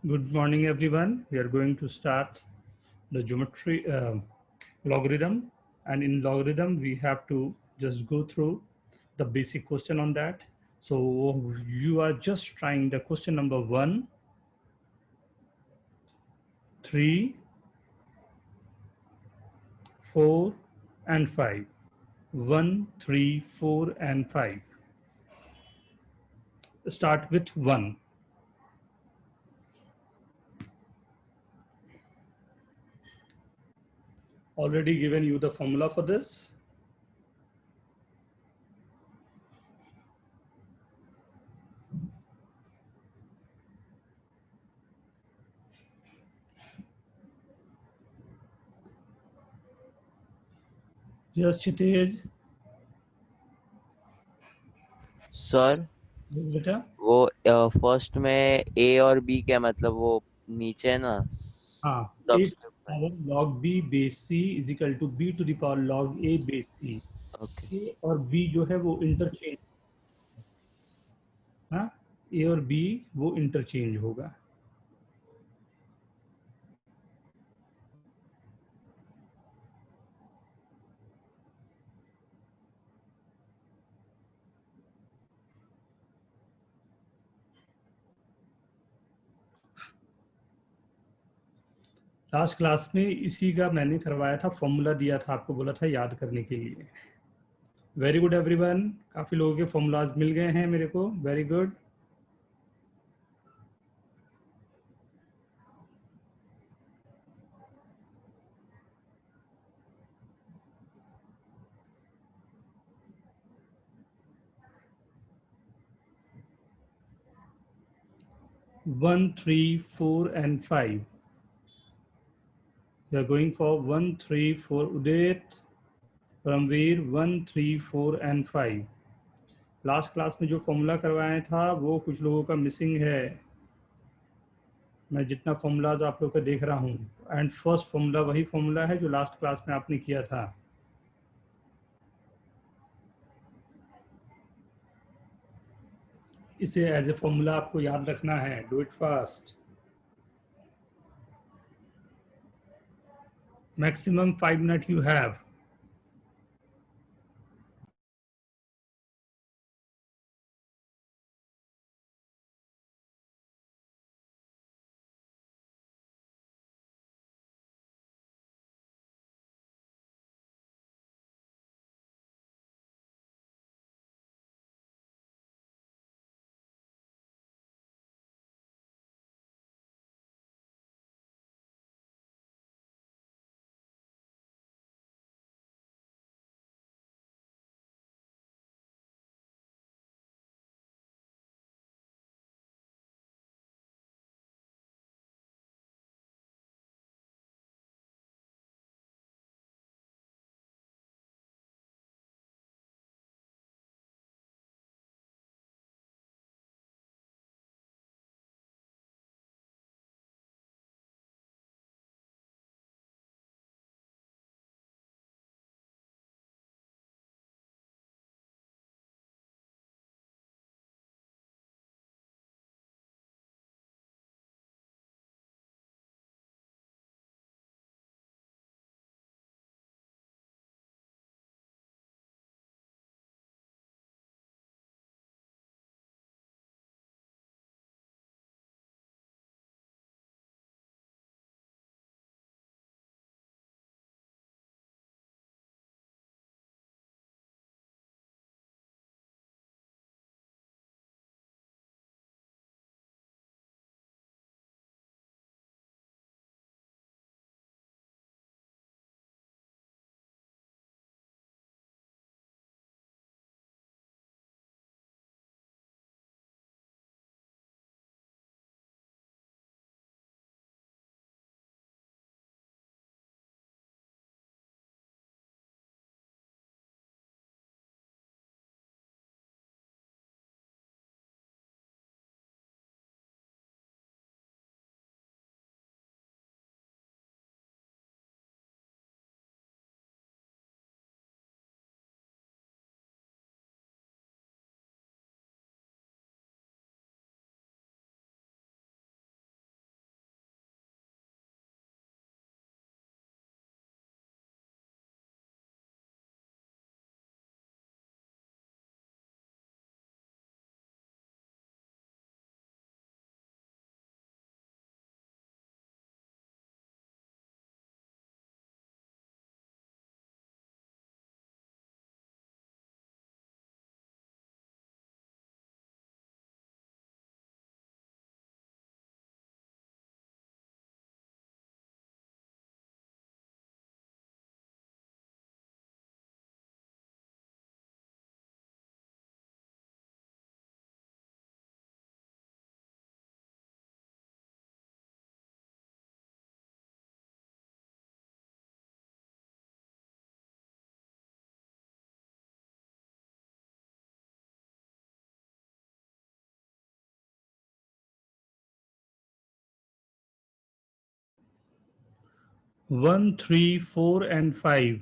Good morning, everyone. We are going to start the geometry logarithm, and in logarithm, we have to just go through the basic question on that. So you are just trying the question number 1, 3, 4, and 5. 1, 3, 4, and 5. Start with 1. Already given you the formula for this. Yes, Chitej. Sir Yes, beta. वो first में ए और B क्या मतलब वो नीचे है ना हाँ, a to सबस्क्रिप्ट the में। power log b base c is equal to b to the power log a base c. Okay. A और बी जो है वो इंटरचेंज, हाँ, ए और बी वो इंटरचेंज होगा। लास्ट क्लास में इसी का मैंने करवाया था, फॉर्मूला दिया था आपको, बोला था याद करने के लिए। वेरी गुड एवरीवन, काफी लोगों के फॉर्मूलाज मिल गए हैं मेरे को, very good. One, three, four and five. We are going for 1, 3, 4 Udit, Paramvir 1, 3, 4 and 5। Last class में जो फॉर्मूला करवाया था वो कुछ लोगों का मिसिंग है। मैं जितना फॉर्मूलाज आप लोग का देख रहा हूँ, एंड फर्स्ट फॉर्मूला वही फॉर्मूला है जो लास्ट क्लास में आपने किया था। इसे एज ए फॉर्मूला आपको याद रखना है, do it fast. Maximum 5 minute you have. 1, 3, 4 and 5.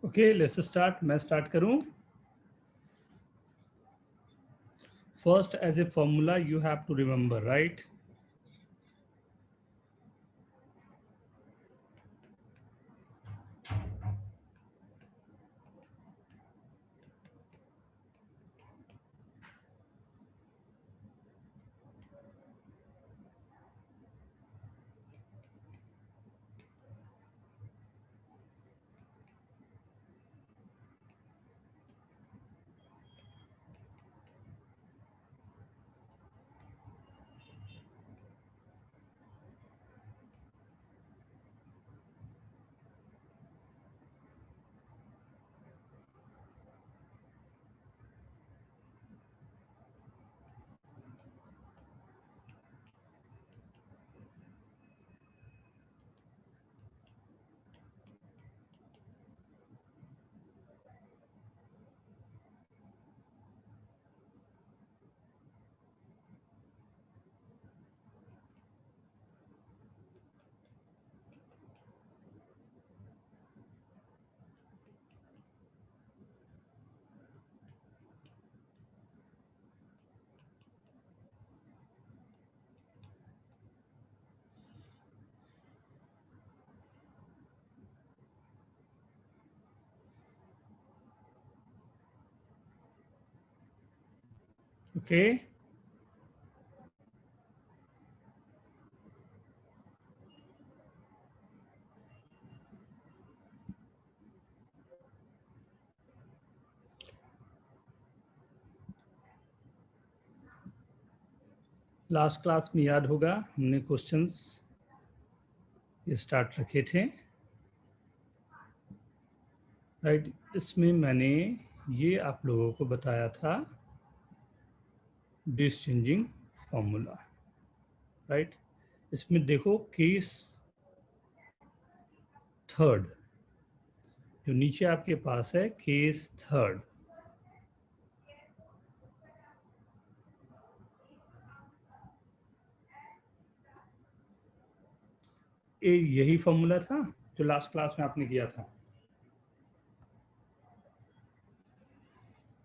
Okay, let's start. मैं start करूं. First, as a formula, you have to remember, right? Okay. Last class में याद होगा हमने क्वेश्चंस स्टार्ट रखे थे, राइट? इसमें मैंने ये आप लोगों को बताया था डिसचेंजिंग फॉर्मूला, राइट? इसमें देखो केस थर्ड जो नीचे आपके पास है, केस थर्ड, यही फॉर्मूला था जो लास्ट क्लास में आपने किया था।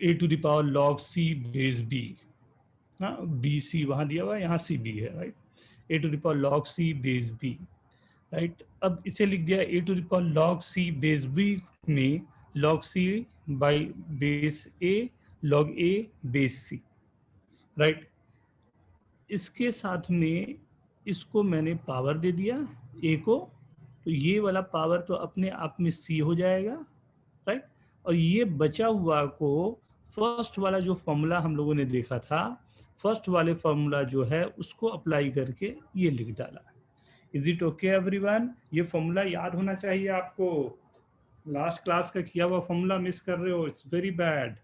a⁴ log c base b, हाँ, बी सी वहाँ दिया हुआ है, यहाँ सी बी है, right? a⁴ log c base b, right? अब इसे लिख दिया a⁴ log c base b में log c by base a log a base c, right? इसके साथ में इसको मैंने पावर दे दिया a को, तो ये वाला पावर तो अपने आप में c हो जाएगा, राइट? और ये बचा हुआ को फर्स्ट वाला जो फॉर्मूला हम लोगों ने देखा था, फर्स्ट वाले फॉर्मूला जो है उसको अप्लाई करके ये लिख डाला। Is it okay everyone? ये फॉर्मूला याद होना चाहिए आपको, लास्ट क्लास का किया हुआ फॉर्मूला मिस कर रहे हो, it's very bad.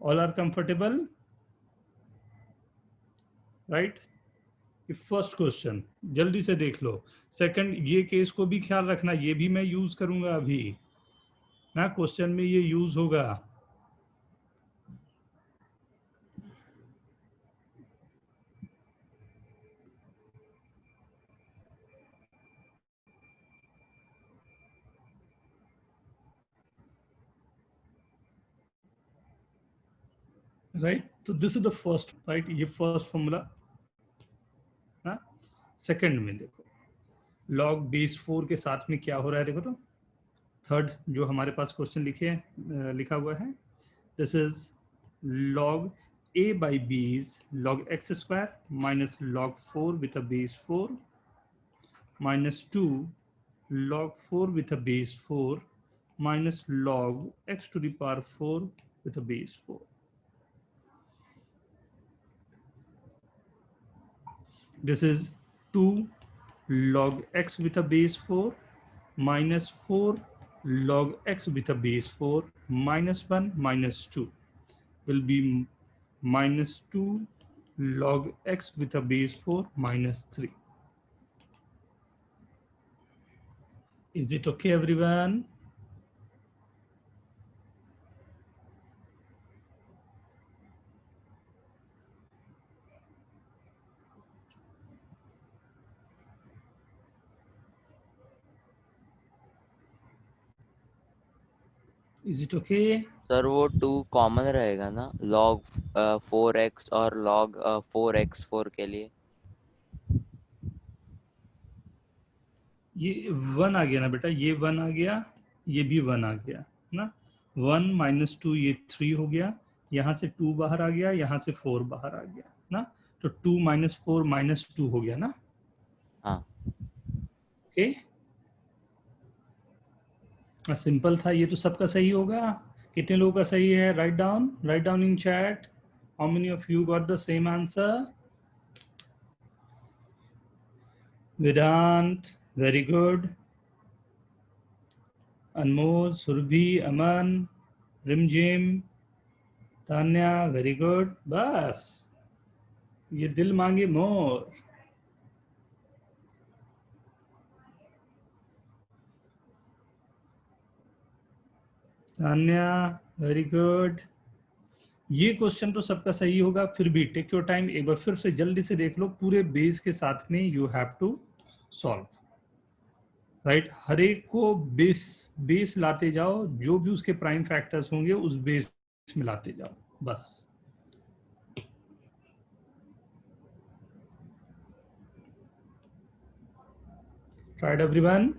All are comfortable, right? First question जल्दी से देख लो. सेकंड, ये केस को भी ख्याल रखना, ये भी मैं यूज करूंगा अभी ना, क्वेश्चन में ये यूज होगा. राइट, तो this is the first, right, ये फर्स्ट फॉर्मूला ना. सेकंड में देखो, लॉग बेस 4 के साथ में क्या हो रहा है, देखो तो थर्ड जो हमारे पास क्वेश्चन लिखा हुआ है, this is log a by b is log x square minus log 4 with a base 4 minus 2 log 4 with a base 4 minus log x to the power 4 with a base 4. This is 2 log x with a base 4 minus 4 log x with a base 4 minus 1 minus 2 will be minus 2 log x with a base 4 minus 3. Is it okay, everyone? Is it okay? Sir वो 2 common रहेगा ना log 4x और log 4x4 के लिए. ये 1 आ गया ना बेटा, ये 1 आ गया, ये भी 1 आ गया ना. 1 minus 2 ये 3 हो गया, यहाँ से 2 बाहर आ गया, यहाँ से 4 बाहर आ गया ना, तो 2 minus 4 minus 2 हो गया ना. हाँ. ओके, सिंपल था ये, तो सबका सही होगा. कितने लोगों का सही है? Right down in chat. How many of you got the same answer? Vedant, very good. Anmol, Surabhi, Aman, Rimjhim, Tanya, very good. बस ये दिल मांगे मोर. Tanya, very good. ये क्वेश्चन तो सबका सही होगा, फिर भी टेक योर टाइम, एक बार फिर से जल्दी से देख लो, पूरे बेस के साथ में you have to solve. Right, हर एक को बेस लाते जाओ, जो भी उसके प्राइम फैक्टर्स होंगे उस बेस में लाते जाओ, बस. Right everyone?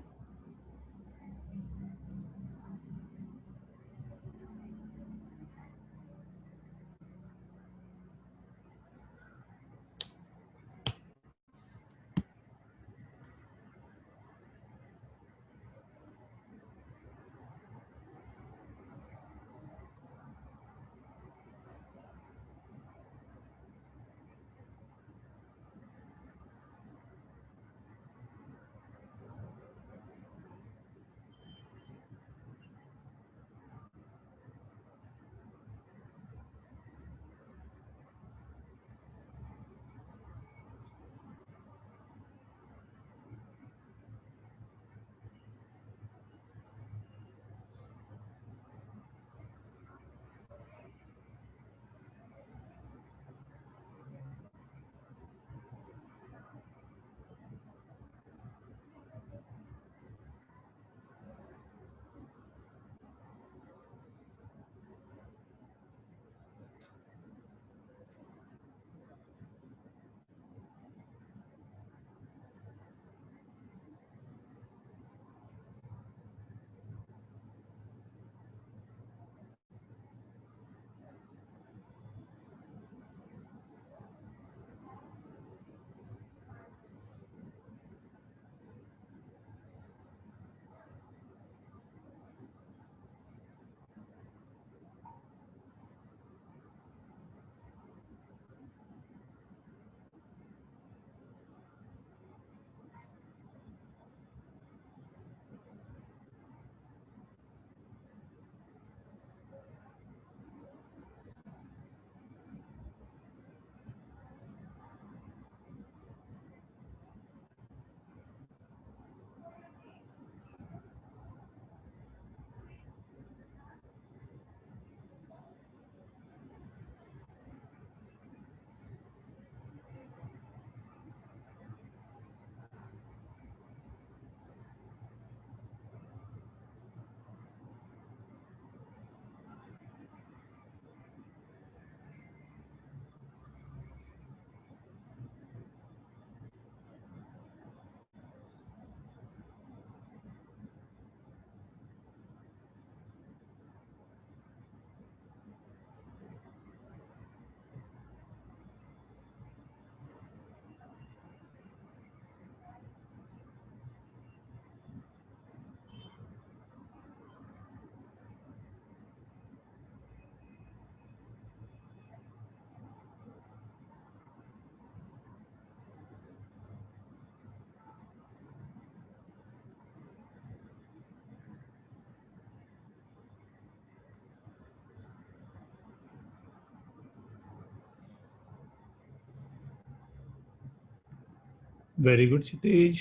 Very good Kshitij.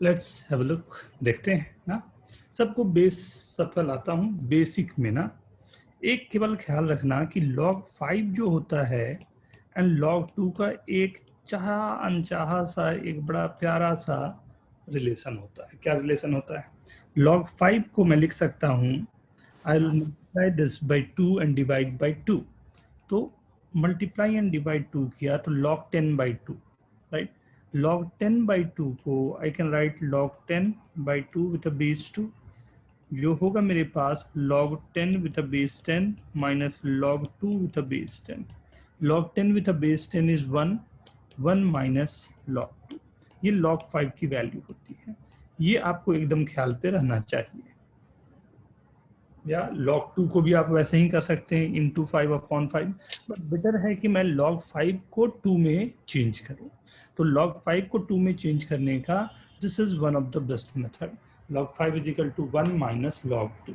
Let's have a look, देखते हैं ना। सबको बेस सबका लाता हूँ बेसिक में ना। एक केवल ख्याल रखना कि log 5 जो होता है एंड log 2 का एक चाहा अनचाहा सा एक बड़ा प्यारा सा रिलेशन होता है। क्या रिलेशन होता है? log 5 को मैं लिख सकता हूँ I will multiply this by 2 and divide by 2। तो मल्टीप्लाई एंड डिवाइड 2 किया तो log 10 by 2, right. log 10 by 2 को I can write log 10 by 2 with a base 2, जो होगा मेरे पास log 10 with a base 10 minus log 2 with a base 10. log 10 with a base 10 is 1, 1 minus log 2। ये log 5 की value होती है। ये आपको एकदम ख्याल पे रहना चाहिए। या log 2 को भी आप वैसे ही कर सकते हैं इंटू 5 अपॉन 5, बट बेटर है कि मैं log 5 को 2 में चेंज करूं। तो log 5 को 2 में चेंज करने का this is one of the best method. log 5 is equal to 1 minus log 2,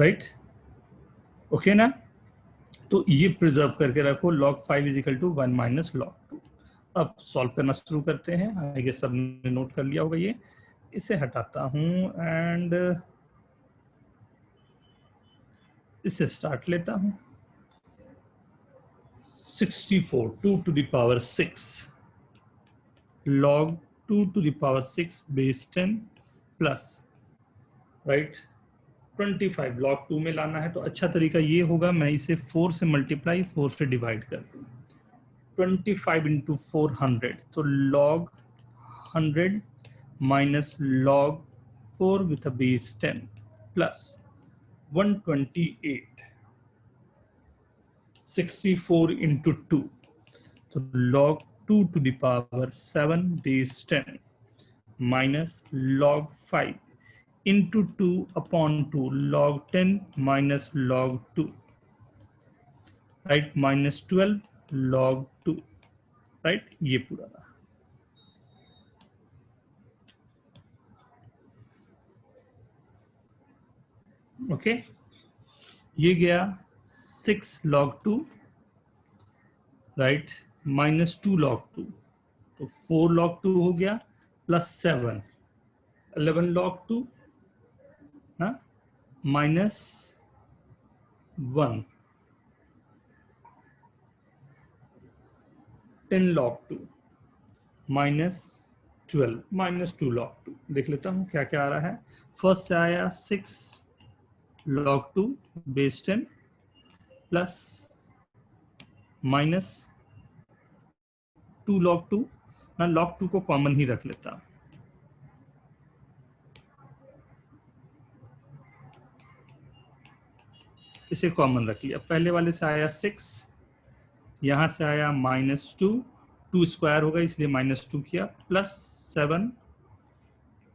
राइट। ओके ना। तो ये प्रिजर्व करके रखो log 5 is equal to 1 minus log 2। अब सॉल्व करना शुरू करते हैं। आई गेस सबने नोट कर लिया होगा ये। इसे हटाता हूं एंड इसे स्टार्ट लेता हूं। 64 2 to the power 6 log 2 to the power 6 base 10 plus right 25 log 2 में लाना है। तो अच्छा तरीका ये होगा मैं इसे 4 से मल्टीप्लाई 4 से डिवाइड कर दूं। 25 इंटू 400 तो log 100 minus log 4 with a base 10 plus 128 64 into 2 तो log 2 to the power 7 base 10 minus log 5 into 2 upon 2 log 10 minus log 2, right, minus 12 log 2, right। ये पूरा रहा। ओके ये गया 6 log 2, राइट, माइनस 2 log 2 तो 4 log 2 हो गया प्लस 7 11 log 2 ना minus 1 10 log 2 minus 12 minus 2 log 2। देख लेता हूँ क्या क्या आ रहा है। फर्स्ट से आया 6 log 2 base 10 plus minus 2 log 2 ना log 2 को कॉमन ही रख लेता हूँ। इसे कॉमन रख लिया। पहले वाले से आया 6, यहां से आया माइनस 2, 2 स्क्वायर होगा इसलिए माइनस 2 किया, plus 7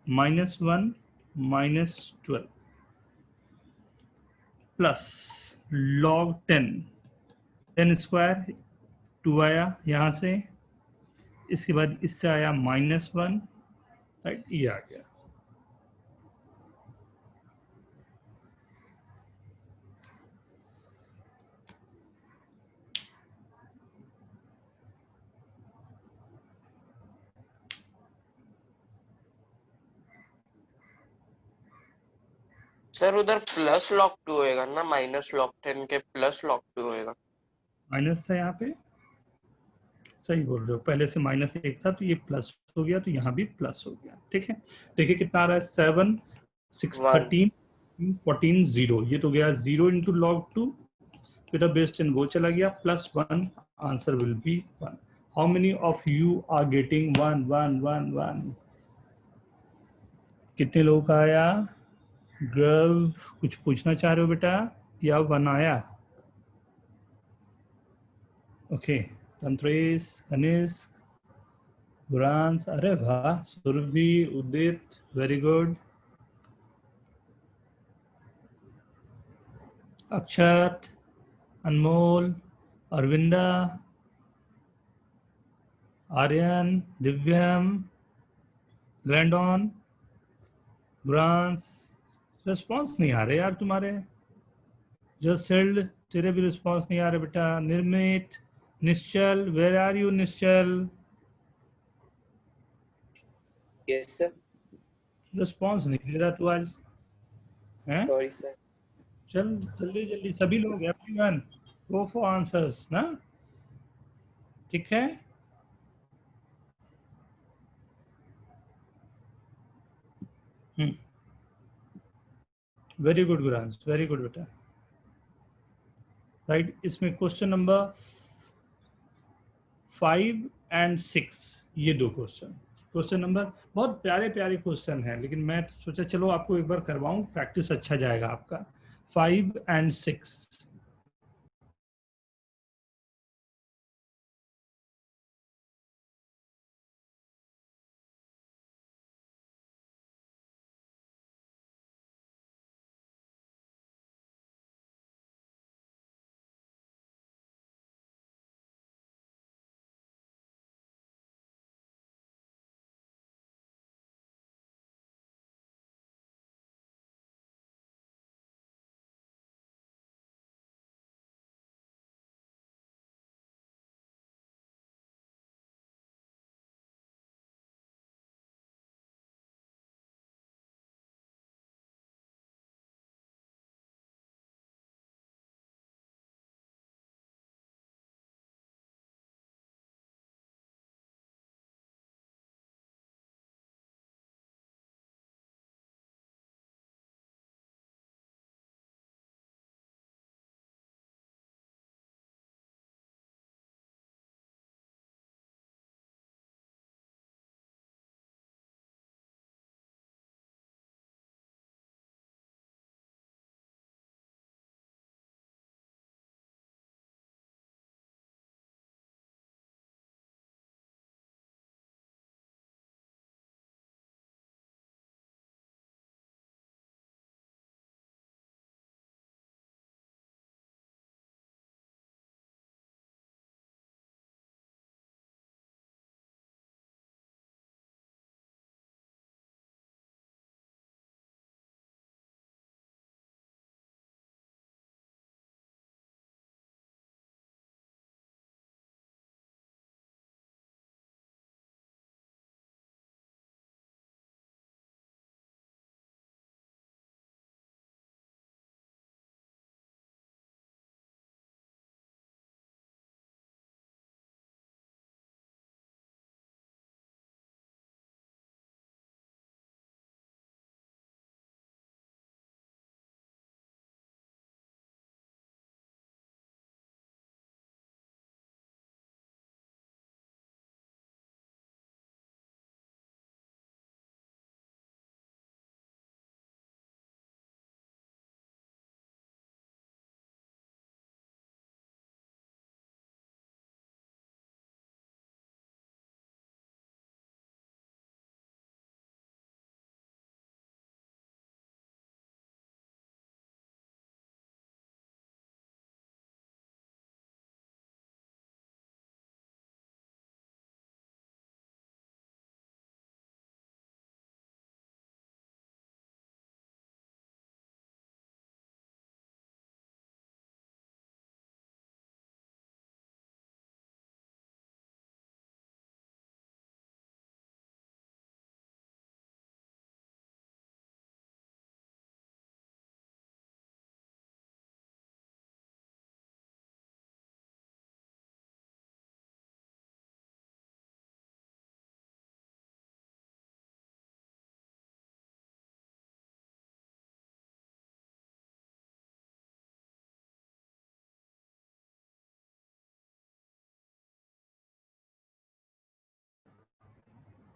minus 1 minus 12 plus log 10 10 square 2 आया यहां से, इसके बाद इससे आया माइनस 1, राइट, ये आ गया। सर उधर प्लस log 2 होएगा ना, माइनस log 10 के प्लस log 2 होएगा। माइनस था यहाँ पे, सही बोल रहे हो, पहले से माइनस 1 था तो ये प्लस हो गया तो यहाँ भी प्लस हो गया। ठीक है, देखिए कितना आ रहा है 7 6 13 14 0, ये तो गया 0 into log 2 with a base 10 वो चला गया, plus 1 answer will be 1। How many of you are getting 1 1 1 1? कितने लोगों का आया? गर्व कुछ पूछना चाह रहे हो बेटा या 1 आया? ओके तंत्रेश गणेश बुरांस, अरे वाह, सुरभि उदित वेरी गुड, अक्षत अनमोल अरविंदा आर्यन दिव्यम ग्रैंडॉन बुरांस। रिस्पॉन्स नहीं आ रहे यार तुम्हारे। जस्ट हेल्ड, तेरे भी रिस्पॉन्स नहीं आ रहा बेटा। Nirmit, Nishchal, where are you Nishchal? Yes sir. Response नहीं दे रहा तू आज, हैं? Sorry sir. चल जल्दी जल्दी सभी लोग, एवरीवन गो फॉर आंसर्स ना, ठीक है? वेरी गुड गुरांश, वेरी गुड बेटा। राइट, इसमें क्वेश्चन नंबर 5 एंड 6, ये दो क्वेश्चन नंबर बहुत प्यारे प्यारे क्वेश्चन हैं, लेकिन मैं सोचा चलो आपको एक बार करवाऊं, प्रैक्टिस अच्छा जाएगा आपका। 5 एंड 6,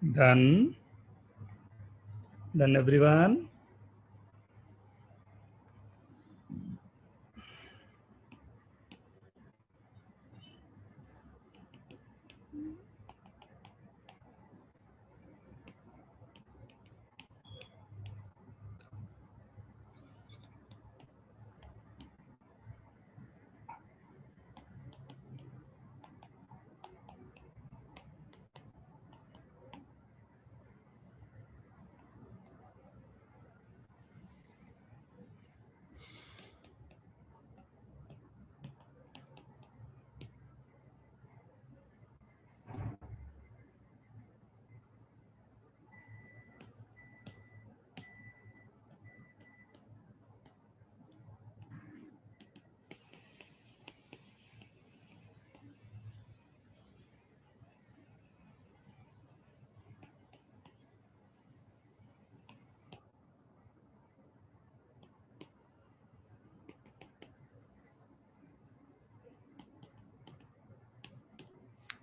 डन डन एवरीवन।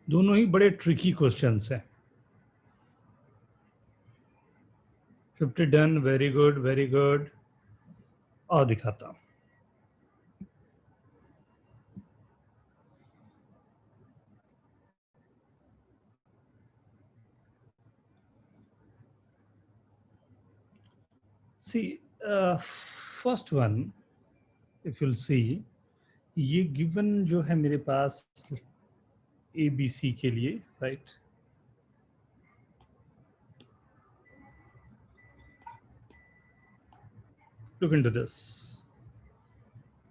दोनों ही बड़े ट्रिकी क्वेश्चंस हैं। 50 done, very good very good. और दिखाता हूं। See, first one, if you'll see, ये गिवन जो है मेरे पास ABC के लिए, right? Look into this,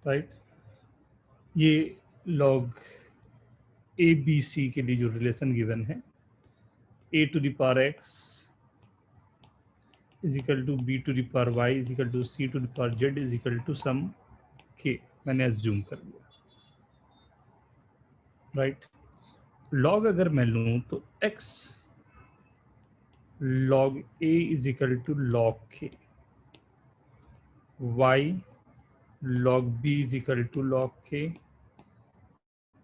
right? ये log ABC के लिए जो रिलेशन गिवन है, a to the power x is equal to b to the power y is equal to c to the power z is equal to some k, मैंने assume कर लिया, right? log अगर मैं लूँ तो x log a is equal to log k, y log b is equal to log k,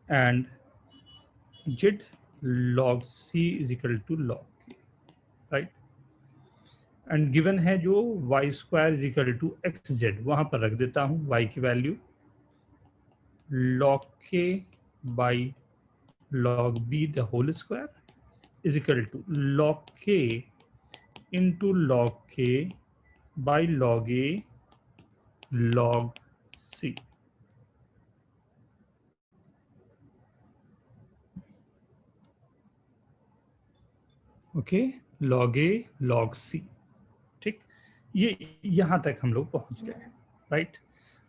and z log c is equal to log k, right? And given है जो y square is equal to x z, वहां पर रख देता हूं y की value log k by log b the whole square is equal to log k into log k by log a log c। Okay, log a log c, ठीक? ये यहां तक हम लोग पहुंच गए, राइट?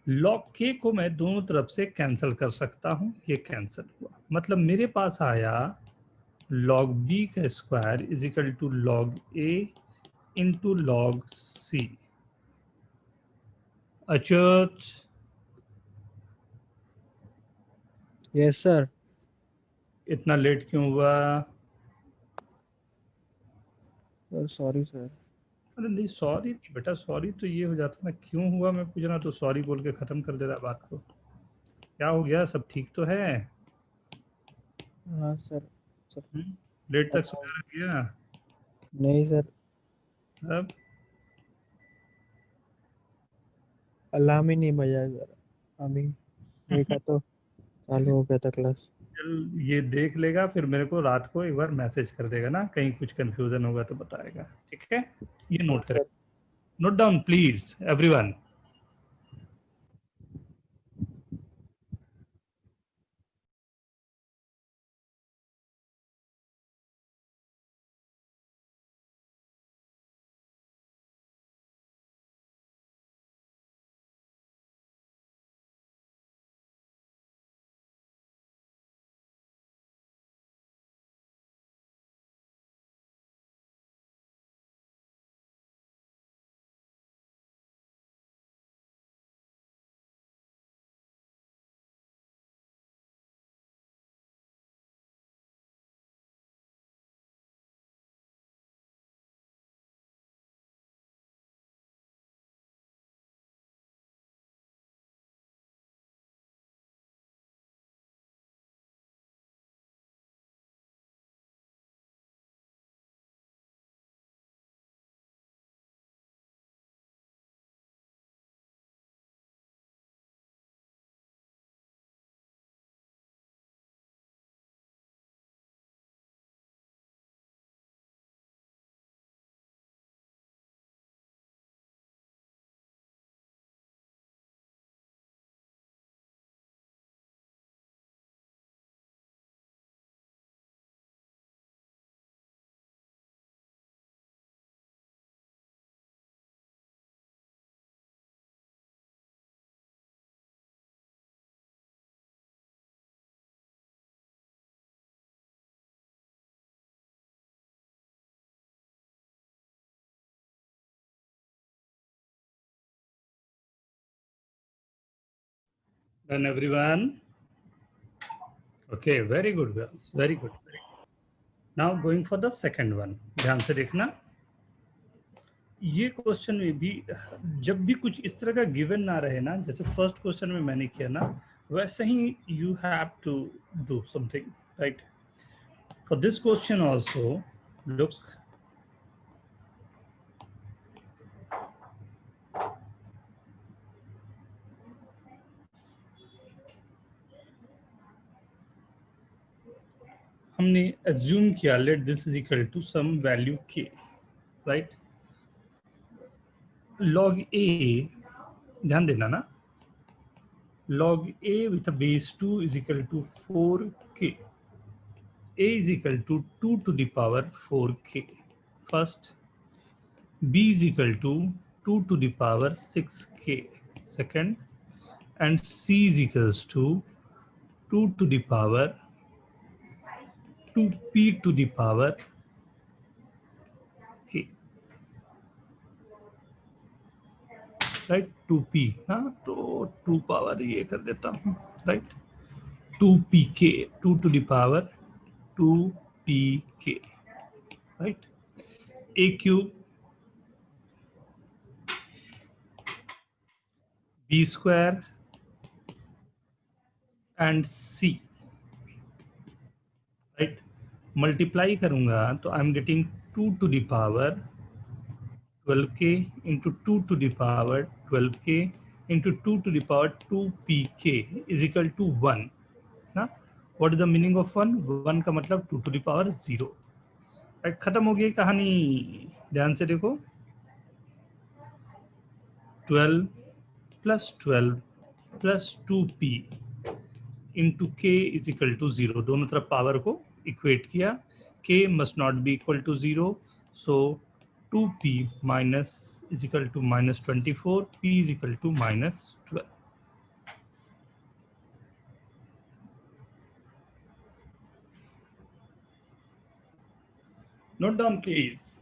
log k को मैं दोनों तरफ से कैंसिल कर सकता हूं, ये कैंसिल हुआ, मतलब मेरे पास आया log b का square is equal to log a into log c। Achyut, yes sir. इतना लेट क्यों हुआ? Sorry sir. अरे नहीं, सॉरी नहीं बेटा, सॉरी तो ये हो जाता ना, क्यों हुआ मैं पूछना, तो सॉरी बोल के खत्म कर देता बात को। क्या हो गया, सब ठीक तो है? हाँ सर। लेट तक सोया रह गया? नहीं सर, अब अलार्म ही नहीं बजा सर, अभी देखा तो चालू हो गया था क्लास। चल ये देख लेगा, फिर मेरे को रात को एक बार मैसेज कर देगा ना, कहीं कुछ कंफ्यूजन होगा तो बताएगा, ठीक है? ये नोट करें, note down please everyone. Done everyone? Okay, very good girls, very good. Now going for the second one, ध्यान से देखना। ये क्वेश्चन में भी जब भी कुछ इस तरह का गिवन ना रहे ना, जैसे फर्स्ट क्वेश्चन में मैंने किया ना, वैसे ही you have to do something, right? For this question also, look, हमने assume किया let this is equal to some value k, right? Log a, ध्यान देना ना, log a with a base 2 is equal to 4k. A is equal to 2 to the power 4k. First, b is equal to 2 to the power 6k. Second, and c is equals to 2 to the power 2p to the power k, right? 2p, हाँ तो 2 power ये कर देता हूँ, right? 2pk, 2 to the power 2pk, right? A cube b square and c, right? Multiply करूंगा तो I am getting 2 to the power 12k into 2 to the power 12k into 2 to the power 2pk is equal to 1 ना. What is the meaning of 1? 1 का मतलब 2 to the power 0, right? खत्म हो गई कहानी. ध्यान से देखो, 12 plus 12 plus 2p into k is equal to 0. दोनों तरफ पावर को इक्वेट किया. k must not be equal to 0, so 2p minus is equal to minus 24, p is equal to minus 12. Note down please.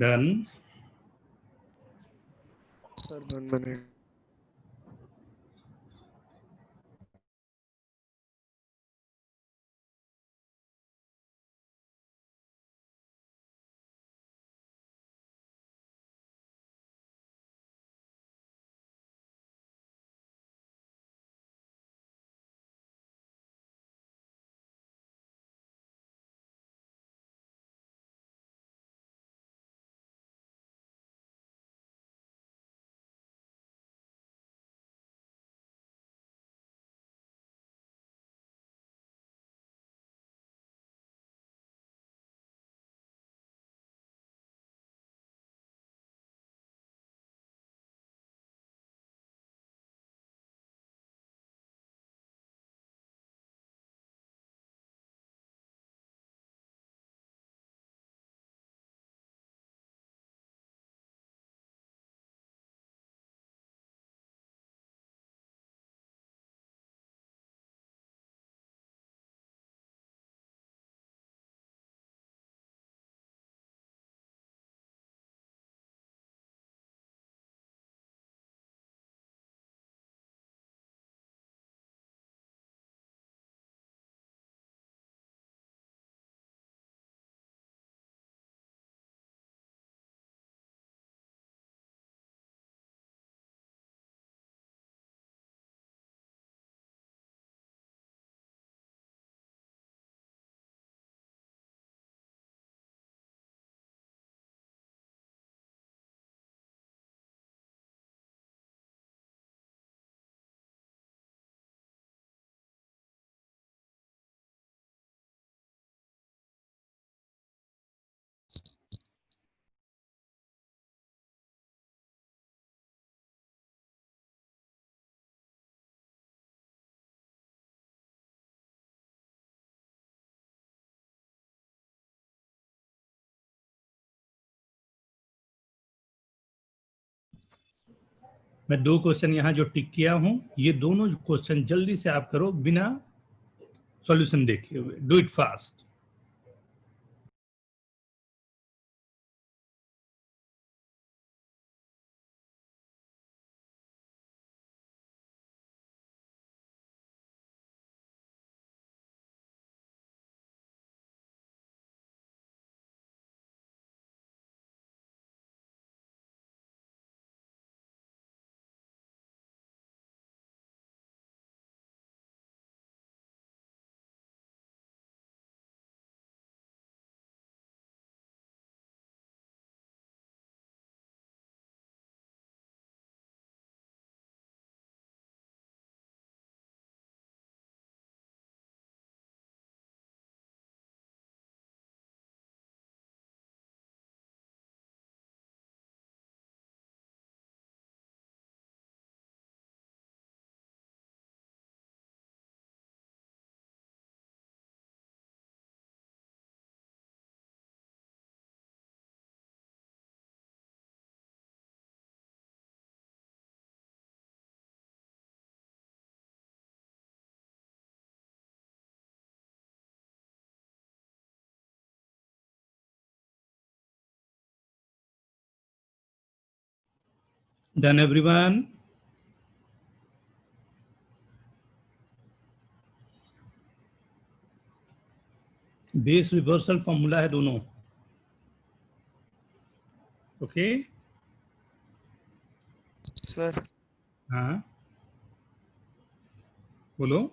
Done. Sir 1 minute. मैं 2 question यहाँ जो टिक किया हूँ, ये दोनों क्वेश्चन जल्दी से आप करो बिना सॉल्यूशन देखे हुए. Do it fast. Done everyone? Base reversal formula है दोनों. ओके. सर हाँ, बोलो.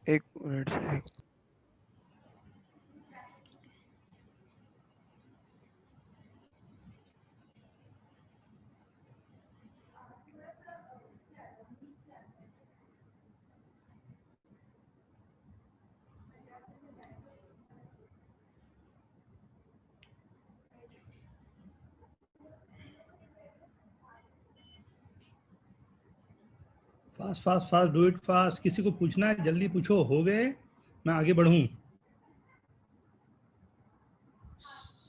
एक minute sir. Fast fast fast, do it fast. किसी को पूछना है जल्दी पूछो. हो गए? मैं आगे बढ़ूं?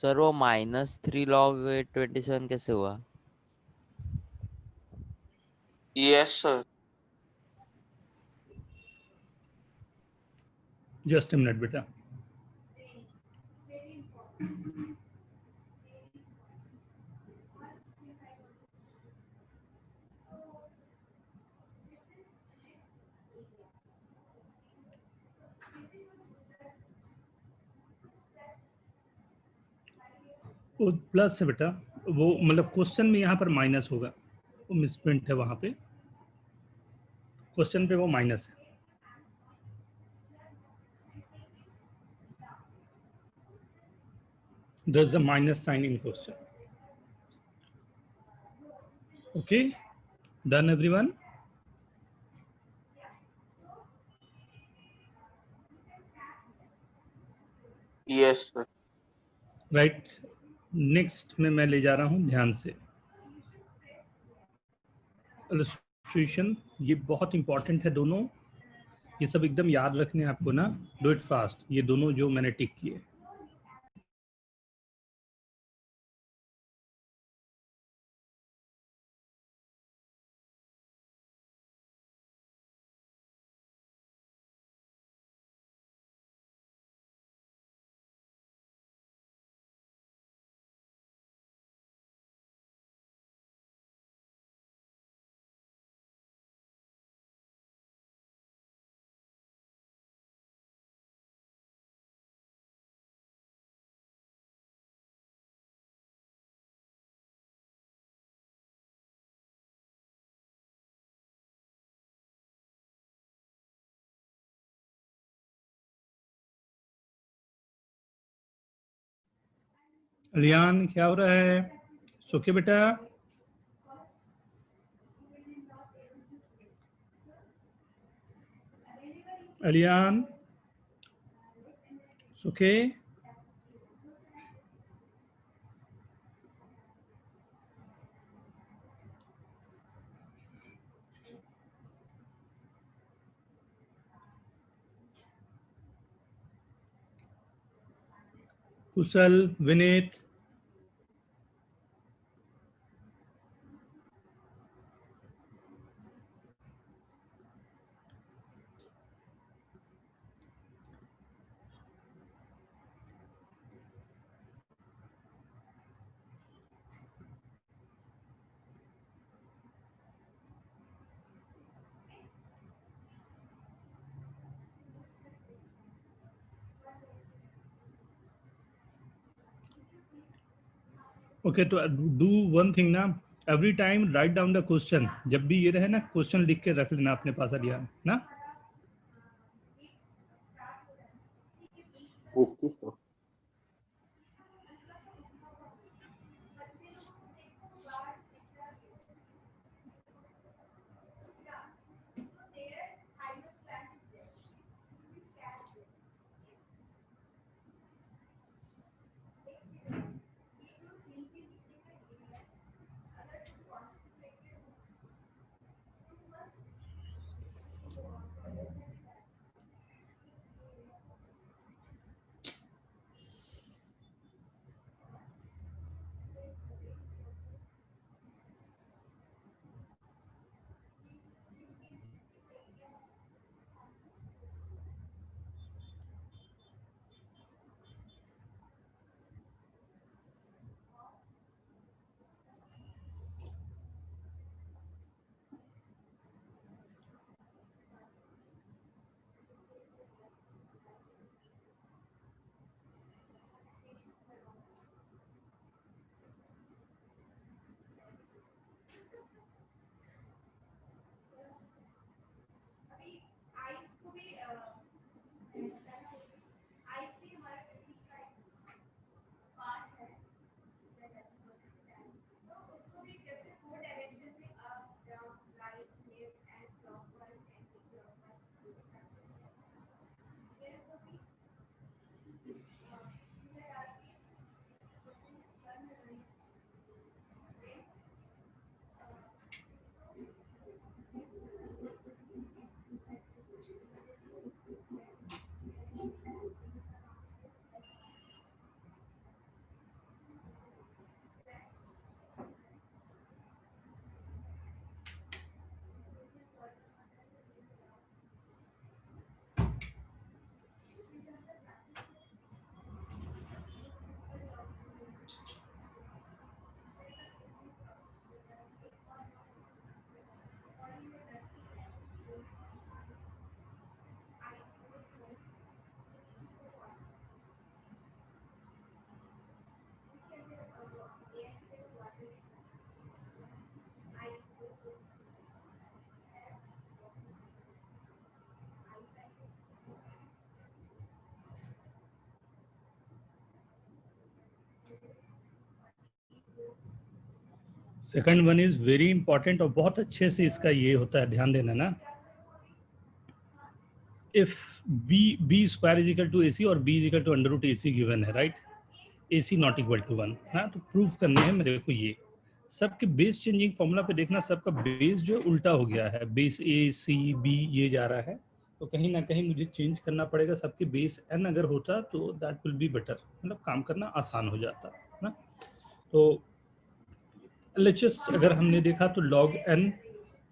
सर वो -3 log 27 कैसे हुआ? Yes sir. Just a minute बेटा. वो प्लस है बेटा. वो मतलब क्वेश्चन में यहाँ पर माइनस होगा. वो मिसप्रिंट है वहां पे. क्वेश्चन पे वो माइनस है. There's a minus sign in question. Okay, done everyone? Yes sir. Right. Next में मैं ले जा रहा हूं ध्यान से. इलस्ट्रेशन ये बहुत इंपॉर्टेंट है दोनों. ये सब एकदम याद रखने हैं आपको ना. Do it fast. ये दोनों जो मैंने टिक किए. अलियान क्या हो रहा है? सुखे बेटा. अलियान, सुखे. कुशल, विनीत. ओके, तो डू वन थिंग ना, every time write down the question. जब भी ये रहे ना, क्वेश्चन लिख के रख लेना अपने पास अरियान ना। Okay sir. Second one is very important और बहुत अच्छे से इसका ये होता है, ध्यान देना ना। If B square is equal to AC और b is equal to under root AC given है, right, AC not equal to 1 ना, तो प्रूफ करने हैं मेरे को ये। सबके बेस चेंजिंग फॉर्मूला पे देखना, सबका बेस जो उल्टा हो गया है, बेस A C B ये जा रहा है, तो कहीं ना कहीं मुझे चेंज करना पड़ेगा। सबके बेस n अगर होता तो दैट विल बी बेटर, मतलब काम करना आसान हो जाता ना। तो LHS अगर हमने देखा तो log n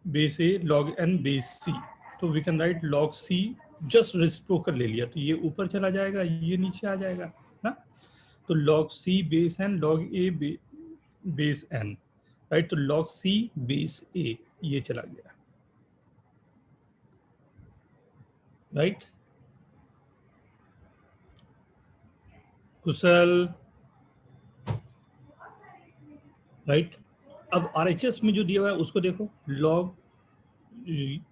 base A log n base C, तो we can write log C, just reciprocal ले लिया तो ये ऊपर चला जाएगा, ये नीचे आ जाएगा ना। तो log C base n log A base n, right, तो log C बेस A ये चला गया, राइट। कुशल, राइट। अब RHS में जो दिया हुआ है उसको देखो, log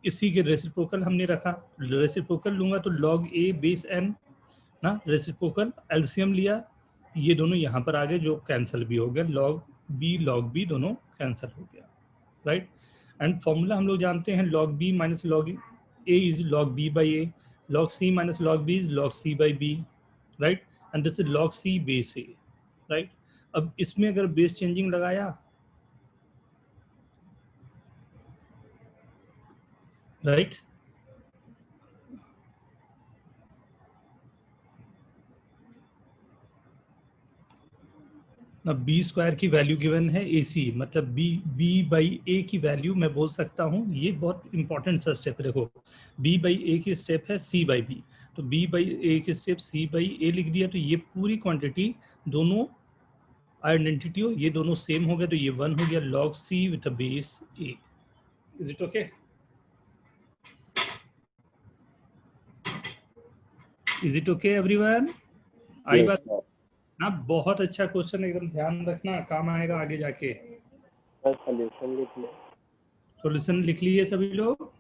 इसी के रेसिप्रोकल हमने रखा, रेसिप्रोकल लूंगा तो log A बेस n ना, रेसिप्रोकल एलसीएम लिया, ये दोनों यहाँ पर आ गए जो कैंसिल भी हो गया, log B दोनों कैंसिल हो गया, राइट। एंड फॉर्मूला हम लोग जानते हैं, log B minus log A is log B by A, log C minus log B is log C by B, right, and this is log C base A, right. अब इसमें अगर base changing लगाया, right, ना B square की value given है AC, मतलब B by ए की value मैं बोल सकता हूँ, ये बहुत इंपॉर्टेंट सा स्टेप है। देखो बी बाई ए की स्टेप है C बाई बी, तो बी बाई ए की स्टेप C बाई ए लिख दिया, तो ये पूरी क्वांटिटी दोनों आइडेंटिटी हो, ये दोनों सेम हो गए, तो ये 1 हो गया log C with base A। Is it okay? Is it okay everyone? आई बात हाँ, बहुत अच्छा क्वेश्चन, एकदम ध्यान रखना, काम आएगा आगे जाके। सर सोल्यूशन लिख ले। सॉल्यूशन लिख लिए सभी लोग?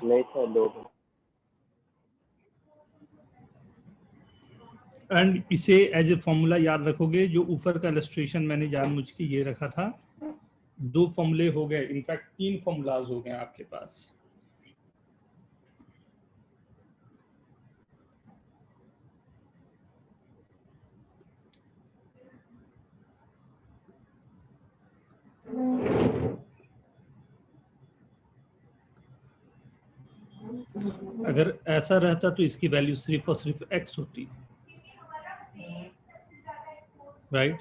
नहीं सर, 2। एंड इसे एज ए फॉर्मूला याद रखोगे। जो ऊपर का इलस्ट्रेशन मैंने जानबूझ के ये रखा था, 2 फॉर्मूले हो गए, इनफैक्ट 3 फॉर्मूलाज हो गए आपके पास। अगर ऐसा रहता तो इसकी वैल्यू सिर्फ और सिर्फ x होती, right?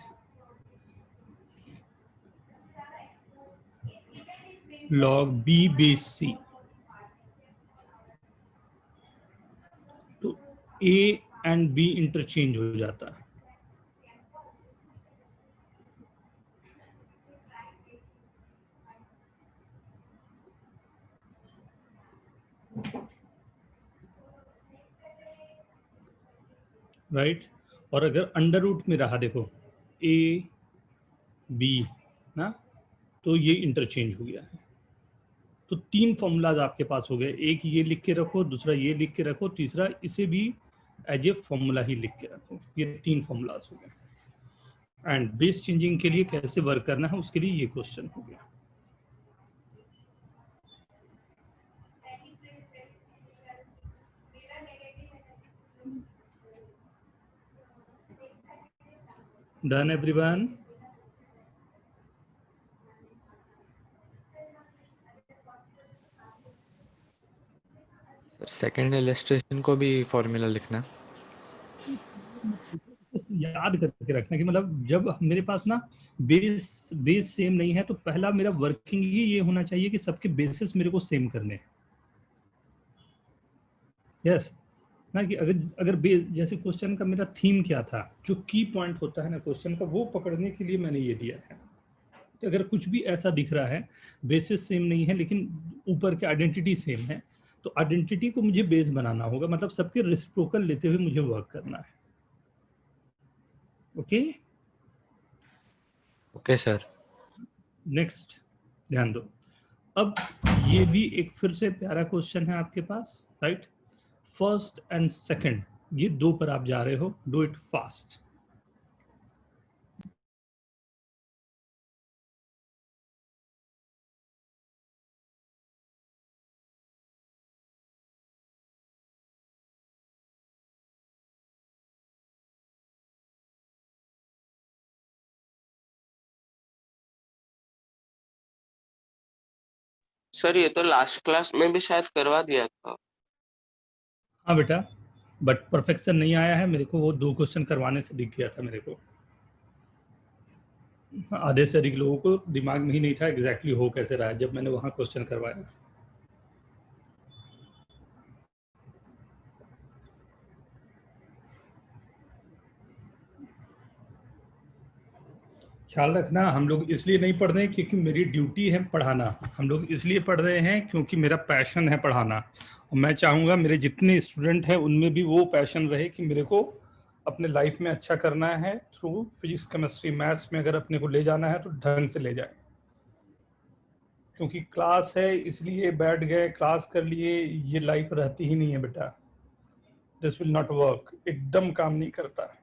log b base c, तो a एंड b इंटरचेंज हो जाता है। राइट? और अगर अंडर रूट में रहा, देखो a b ना, तो ये इंटरचेंज हो गया है। तो 3 फॉर्मूलाज आपके पास हो गए, एक ये लिख के रखो, दूसरा ये लिख के रखो, तीसरा इसे भी एज ए फॉर्मूला ही लिख के रखो। ये 3 फॉर्मूलाज हो गए। एंड बेस चेंजिंग के लिए कैसे वर्क करना है उसके लिए ये क्वेश्चन हो गया। Done everyone? सेकंड इलस्ट्रेशन को भी फॉर्मूला लिखना है। याद करके रखना कि मतलब जब मेरे पास ना बेस सेम नहीं है, तो पहला मेरा वर्किंग ही ये होना चाहिए कि सबके बेसिस मेरे को सेम करने हैं। यस ना, कि अगर अगर बेस, जैसे क्वेश्चन का मेरा थीम क्या था, जो की पॉइंट होता है ना क्वेश्चन का, वो पकड़ने के लिए मैंने ये दिया है। तो अगर कुछ भी ऐसा दिख रहा है, बेसिस सेम नहीं है लेकिन ऊपर के आइडेंटिटी सेम है, तो आइडेंटिटी को मुझे बेस बनाना होगा, मतलब सबके रेसिप्रोकल लेते हुए मुझे वर्क करना है। ओके? Okay sir. नेक्स्ट ध्यान दो। अब ये भी एक फिर से प्यारा क्वेश्चन है आपके पास, राइट? फर्स्ट एंड सेकंड, ये 2 पर आप जा रहे हो, डू इट फास्ट। सर ये तो लास्ट क्लास में भी शायद करवा दिया था। हाँ बेटा, बट परफेक्शन नहीं आया है मेरे को, वो 2 क्वेश्चन करवाने से दिख गया था मेरे को। आधे से अधिक लोगों को दिमाग में ही नहीं था एग्जैक्टली हो कैसे रहा है जब मैंने वहां क्वेश्चन करवाया। ख्याल रखना, हम लोग इसलिए नहीं पढ़ रहे हैं क्योंकि मेरी ड्यूटी है पढ़ाना, हम लोग इसलिए पढ़ रहे हैं क्योंकि मेरा पैशन है पढ़ाना। और मैं चाहूँगा मेरे जितने स्टूडेंट हैं उनमें भी वो पैशन रहे कि मेरे को अपने लाइफ में अच्छा करना है, थ्रू फिजिक्स केमिस्ट्री मैथ्स में अगर अपने को ले जाना है तो ढंग से ले जाए। क्योंकि क्लास है इसलिए बैठ गए, क्लास कर लिए, ये लाइफ रहती ही नहीं है बेटा। दिस विल नॉट वर्क, एकदम काम नहीं करता।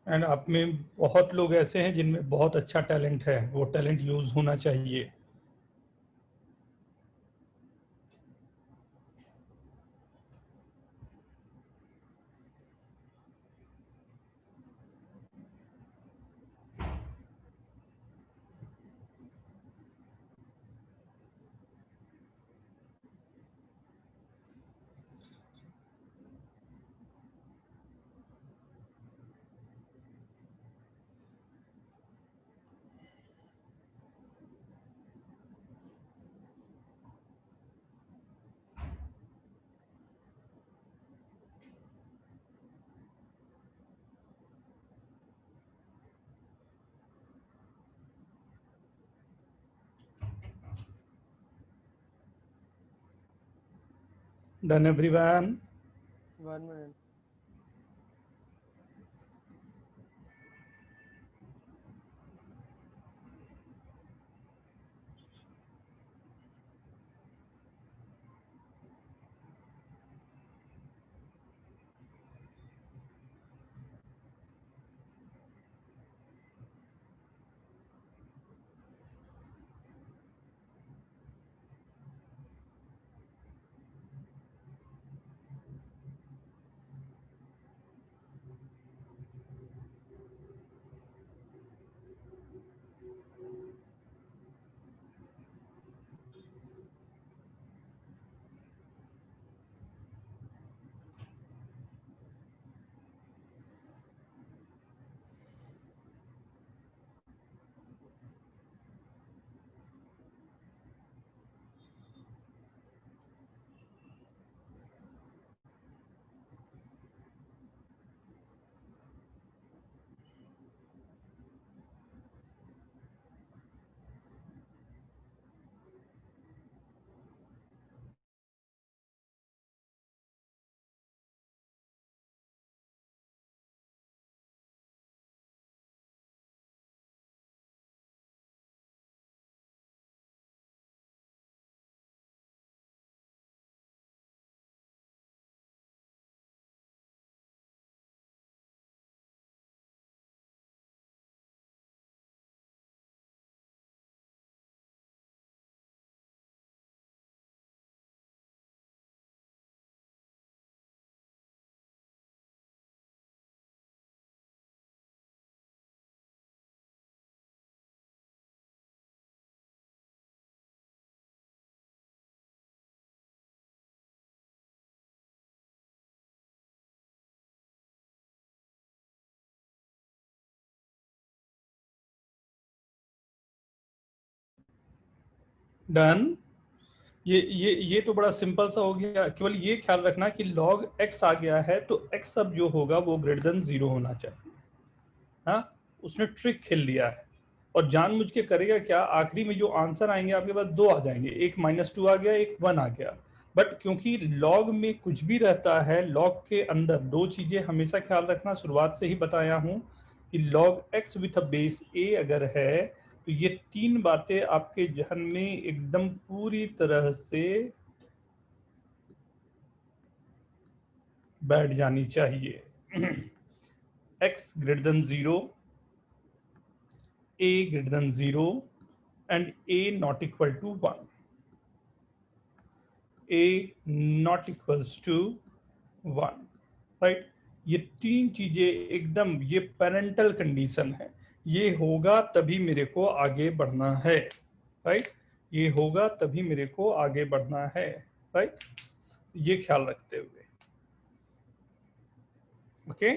एंड आप में बहुत लोग ऐसे हैं जिनमें बहुत अच्छा टैलेंट है, वो टैलेंट यूज होना चाहिए। Done everyone? 1 minute. डन। ये तो बड़ा सिंपल सा हो गया। केवल ये ख्याल रखना कि log x आ गया है तो x अब जो होगा वो ग्रेटर देन 0 होना चाहिए। हाँ, उसने ट्रिक खेल लिया है और जानबूझ के करेगा क्या, आखिरी में जो आंसर आएंगे आपके पास दो आ जाएंगे, एक -2 आ गया, एक 1 आ गया। बट क्योंकि लॉग में कुछ भी रहता है, लॉग के अंदर दो चीजें हमेशा ख्याल रखना, शुरुआत से ही बताया हूं कि log x with a base a अगर है तो ये तीन बातें आपके जहन में एकदम पूरी तरह से बैठ जानी चाहिए। x greater then 0, a greater than 0 and a not equal to 1. a not equals to 1, right. ये तीन चीजें एकदम, ये पेरेंटल कंडीशन है, ये होगा तभी मेरे को आगे बढ़ना है, राइट। ये होगा तभी मेरे को आगे बढ़ना है, राइट। ये ख्याल रखते हुए ओके।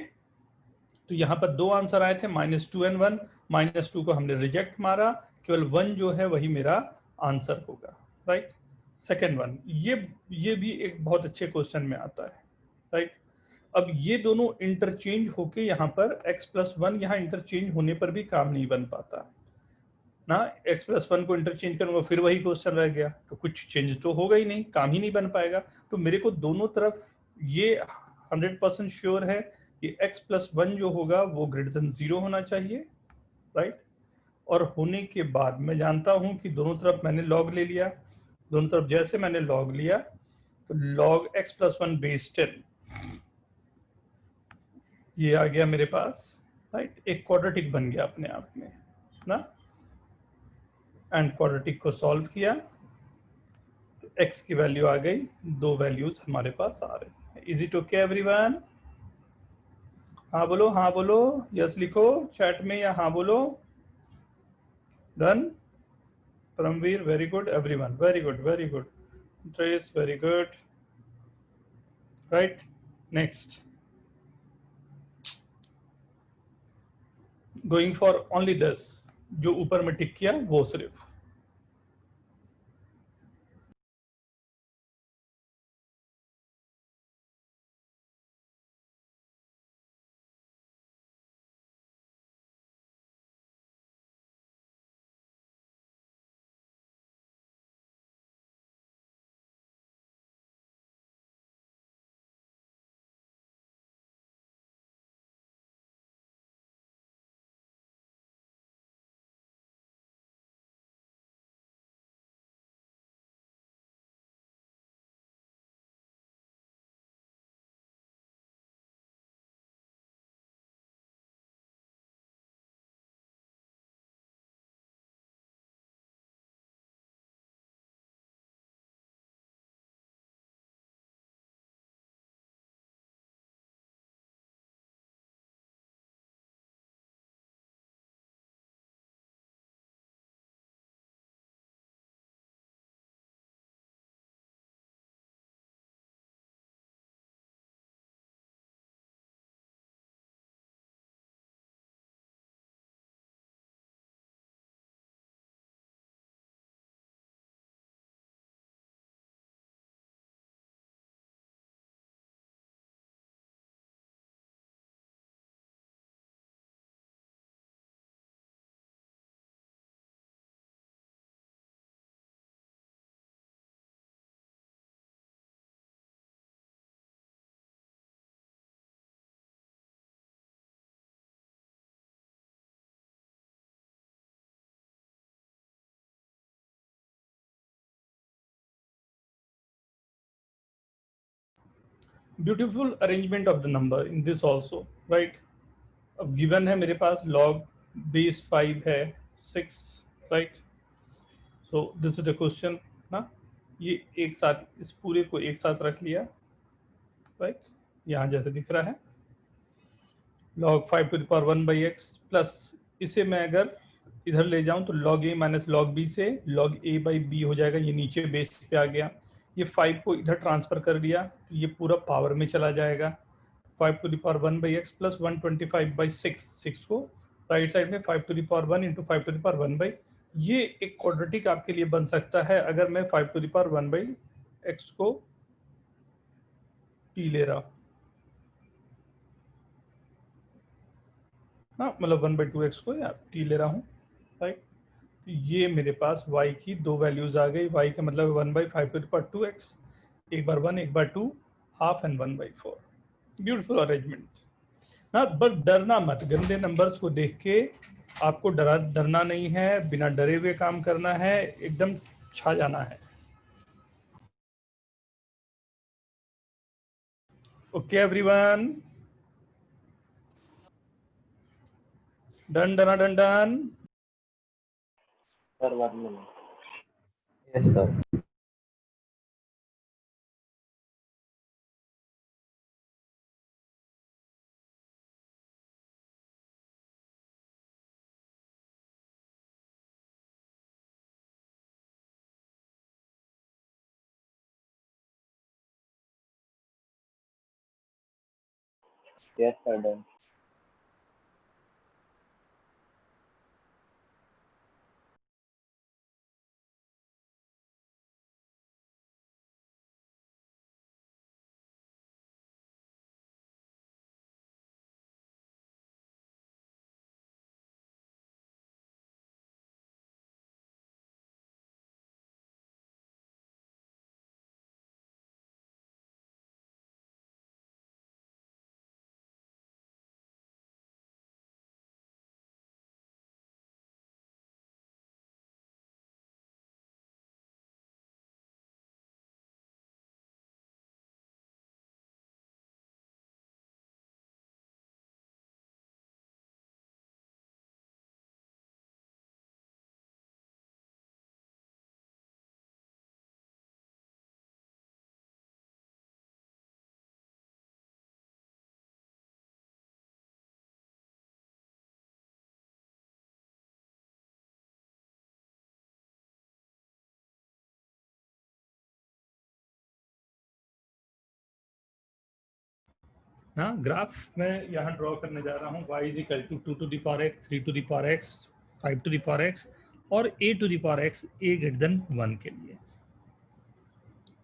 तो यहाँ पर दो आंसर आए थे, -2 and 1। -2 को हमने रिजेक्ट मारा, केवल 1 जो है वही मेरा आंसर होगा, राइट। सेकेंड वन, ये भी एक बहुत अच्छे क्वेश्चन में आता है, राइट। अब ये दोनों इंटरचेंज होके यहाँ पर x+1 यहाँ इंटरचेंज होने पर भी काम नहीं बन पाता ना। x+1 को इंटरचेंज करूंगा फिर वही क्वेश्चन रह गया, तो कुछ चेंज तो होगा ही नहीं, काम ही नहीं बन पाएगा। तो मेरे को दोनों तरफ ये 100% श्योर है कि x+1 जो होगा वो ग्रेटर देन 0 होना चाहिए, राइट। और होने के बाद मैं जानता हूं कि दोनों तरफ मैंने लॉग ले लिया, दोनों तरफ जैसे मैंने लॉग लिया तो log x+1 बेस 10 ये आ गया मेरे पास, राइट। एक क्वाड्रेटिक बन गया अपने आप में ना, एंड क्वाड्रेटिक को सॉल्व किया तो x की वैल्यू आ गई, दो वैल्यूज हमारे पास आ रही है। Is it okay everyone? हाँ बोलो, हाँ बोलो, यस लिखो चैट में या हाँ बोलो। Done. Paramvir very good, everyone very good, very good. ट्रेस very good, right. Next, going for only this, जो ऊपर में टिक किया वो सिर्फ। Beautiful arrangement of the number in this also, right. अब गिवन है मेरे पास लॉग बेस 5 है 6, right. So this is the question ना, ये एक साथ इस पूरे को एक साथ रख लिया, राइट। यहाँ जैसे दिख रहा है log 5 to the power 1 by x plus इसे मैं अगर इधर ले जाऊं तो log a minus log b से log a by b हो जाएगा, ये नीचे बेस पे आ गया। ये 5 को इधर ट्रांसफर कर दिया तो ये पूरा पावर में चला जाएगा, 5 to the power 1 by x plus 125 by 6 को राइट साइड में 5 to the power 1 into 5 to the power 1 by, ये एक क्वाड्रेटिक आपके लिए बन सकता है अगर मैं 5 to the power 1 by x को t ले रहा हूँ ना, मतलब 1/2x को या t ले रहा हूँ, राइट। ये मेरे पास y की दो वैल्यूज आ गई, y का मतलब 1/5 to the power 2x, एक बार 1 एक बार 2, हाफ एंड 1/4। ब्यूटीफुल अरेंजमेंट ना। बस डरना मत, गंदे नंबर्स को देख के आपको डरना नहीं है, बिना डरे हुए काम करना है, एकदम छा जाना है। Okay everyone, done done done done. Sir 1 minute. Yes sir. Yes, sir, done. ना ग्राफ मैं यहाँ ड्रॉ करने जा रहा हूँ, y is equal to 2 to the power x, 3 to the power x, 5 to the power x और a to the power x a greater than 1 के लिए,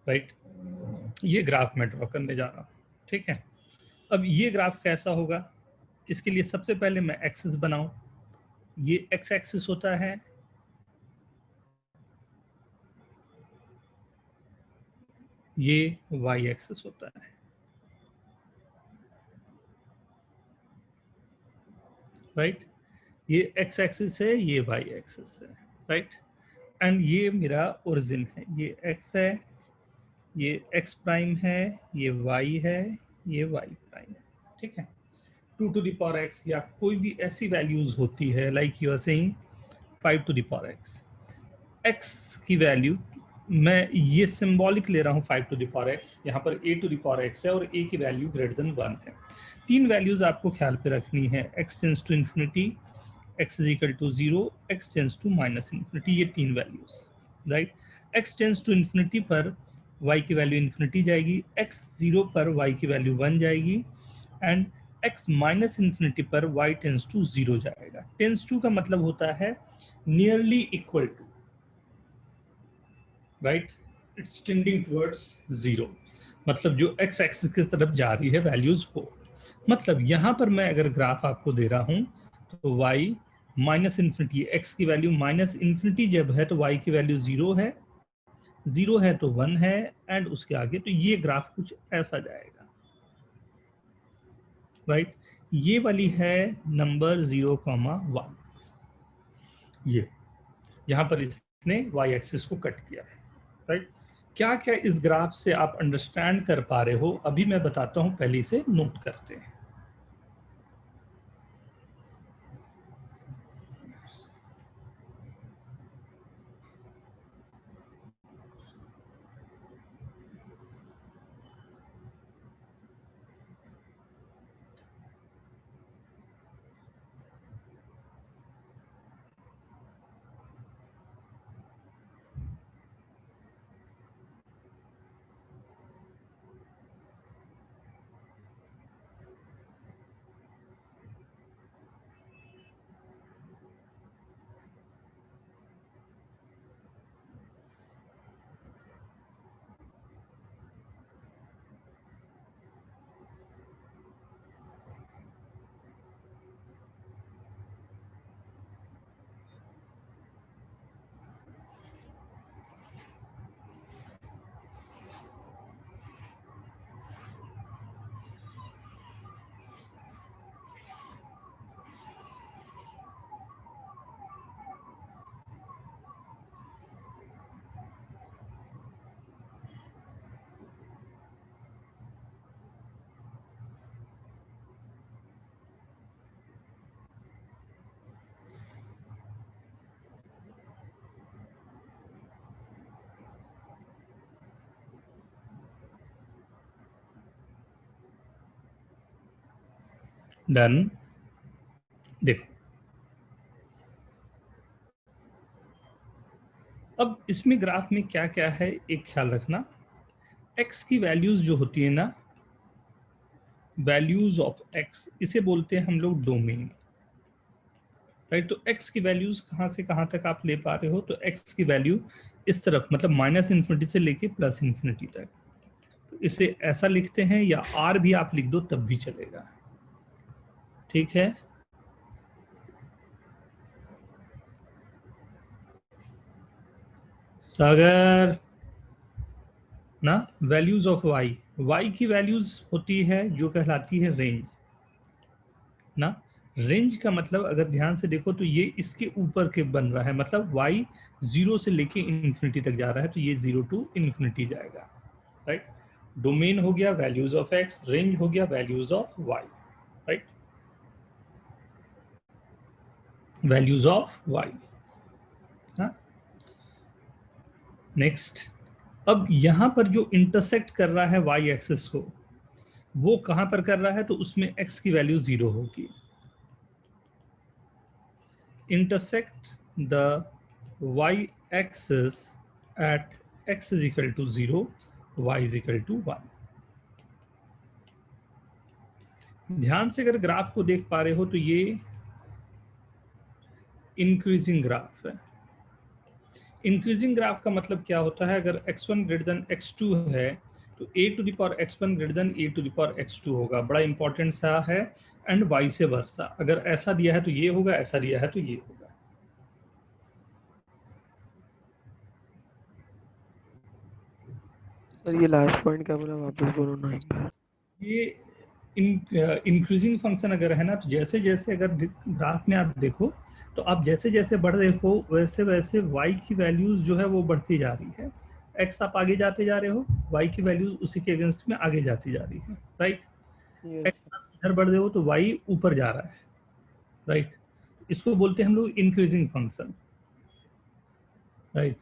राइट। ये ग्राफ मैं ड्रॉ करने जा रहा हूँ, ठीक है। अब ये ग्राफ कैसा होगा, इसके लिए सबसे पहले मैं एक्सिस बनाऊं, ये x एक्सिस होता है, ये y एक्सिस होता है, राइट। ये x एक्सिस है, ये y एक्सिस है, राइट। एंड ये मेरा ओरिजिन है, ये x है, ये x प्राइम है, ये y है, ये y प्राइम है, ठीक है। 2 to the power x या कोई भी ऐसी वैल्यूज होती है, like you are saying 5 to the power x, x की वैल्यू मैं ये सिंबॉलिक ले रहा हूँ 5 to the power x, यहाँ पर a to the power x है और a की वैल्यू ग्रेटर देन 1 है। तीन वैल्यूज आपको ख्याल पे रखनी है, x tends to infinity, x is equal to 0, x tends to minus infinity, ये तीन values, right. x tends to infinity पर y की वैल्यू इन्फिनिटी जाएगी, x 0 पर y की वैल्यू 1 जाएगी एंड x माइनस इन्फिनिटी पर y टेंस टू 0 जाएगा। टेंस टू का मतलब होता है nearly equal to, right, it's tending towards 0, मतलब जो x एक्सिस की तरफ जा रही है वैल्यूज को। मतलब यहाँ पर मैं अगर ग्राफ आपको दे रहा हूँ तो y माइनस इन्फिनिटी, x की वैल्यू माइनस इन्फिनिटी जब है तो y की वैल्यू 0 है, 0 है तो 1 है एंड उसके आगे, तो ये ग्राफ कुछ ऐसा जाएगा, राइट। ये वाली है नंबर 0,1, ये यहाँ पर इसने y एक्सिस को कट किया है, राइट। क्या क्या इस ग्राफ से आप अंडरस्टैंड कर पा रहे हो, अभी मैं बताता हूं, पहले से नोट करते हैं। डन। देखो, अब इसमें ग्राफ में क्या क्या है, एक ख्याल रखना। x की वैल्यूज जो होती है ना, वैल्यूज ऑफ x, इसे बोलते हैं हम लोग डोमेन, राइट। तो x की वैल्यूज कहाँ से कहाँ तक आप ले पा रहे हो, तो x की वैल्यू इस तरफ, मतलब माइनस इन्फिनिटी से लेके प्लस इन्फिनिटी तक। तो इसे ऐसा लिखते हैं, या r भी आप लिख दो तब भी चलेगा, ठीक है। सागर ना, वैल्यूज ऑफ y की वैल्यूज होती है जो कहलाती है रेंज ना। रेंज का मतलब अगर ध्यान से देखो तो ये इसके ऊपर के बन रहा है, मतलब y 0 से लेके इन्फिनिटी तक जा रहा है, तो ये 0 टू इन्फिनिटी जाएगा, राइट। डोमेन हो गया वैल्यूज ऑफ x, रेंज हो गया values of y, right, values of y। Next, अब यहां पर जो इंटरसेक्ट कर रहा है y एक्सिस को, वो कहां पर कर रहा है, तो उसमें x की वैल्यू 0 होगी। intersect the y-axis at x is equal to 0, y is equal to 1। ध्यान से अगर ग्राफ को देख पा रहे हो तो ये इंक्रीजिंग ग्राफ है। इंक्रीजिंग ग्राफ का मतलब क्या होता है, अगर x1 ग्रेटर देन x2 है तो a to the power x1 greater than a to the power x2 होगा, बड़ा इंपॉर्टेंट सा है। एंड वाइस वर्सा, अगर ऐसा दिया है तो ये होगा, ऐसा दिया है तो ये होगा। सर ये लास्ट पॉइंट क्या बोला, वापस बोलो ना एक बार। ये इंक्रीजिंग फंक्शन अगर है ना, तो जैसे जैसे अगर ग्राफ में आप देखो तो आप जैसे जैसे बढ़ रहे हो वैसे वैसे y की वैल्यूज जो है वो बढ़ती जा रही है। x आप आगे जाते जा रहे हो, y की वैल्यूज उसी के अगेंस्ट में आगे जाती जा रही है, राइट। यस x आप इधर बढ़ रहे हो तो y ऊपर जा रहा है, राइट। इसको बोलते हैं हम लोग इंक्रीजिंग फंक्शन, राइट।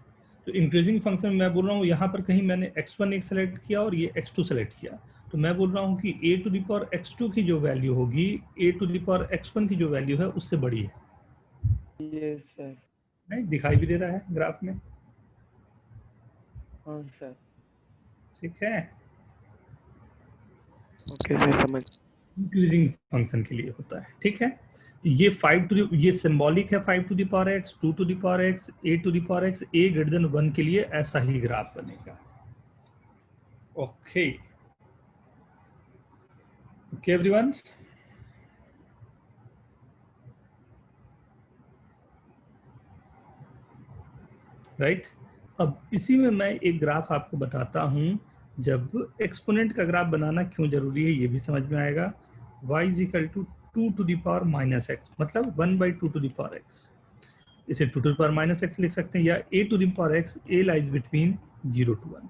तो इंक्रीजिंग फंक्शन मैं बोल रहा हूँ, यहाँ पर कहीं मैंने x1 एक सेलेक्ट किया और ये x2 सेलेक्ट किया, तो मैं बोल रहा हूँ कि a to the power x2 की जो वैल्यू होगी a to the power x1 की जो वैल्यू है उससे बड़ी है। Yes sir. नहीं दिखाई भी दे रहा है ग्राफ में, हाँ सर। ठीक है। ओके सर, समझ। इंक्रीजिंग फंक्शन के लिए होता है, ठीक है। ये 5 टू ये सिंबॉलिक है, 5 to the power x, 2 to the power x, a to the power x, a greater than 1 के लिए ऐसा ही ग्राफ बनेगा। Okay okay everyone, right. अब इसी में मैं एक ग्राफ आपको बताता हूं, जब एक्सपोनेंट का ग्राफ बनाना क्यों जरूरी है ये भी समझ में आएगा। y is equal to 2 to the power minus x, मतलब 1/2 टू द पावर x, इसे 2 to the power minus x लिख सकते हैं, या a to the power x, a lies between 0 to 1।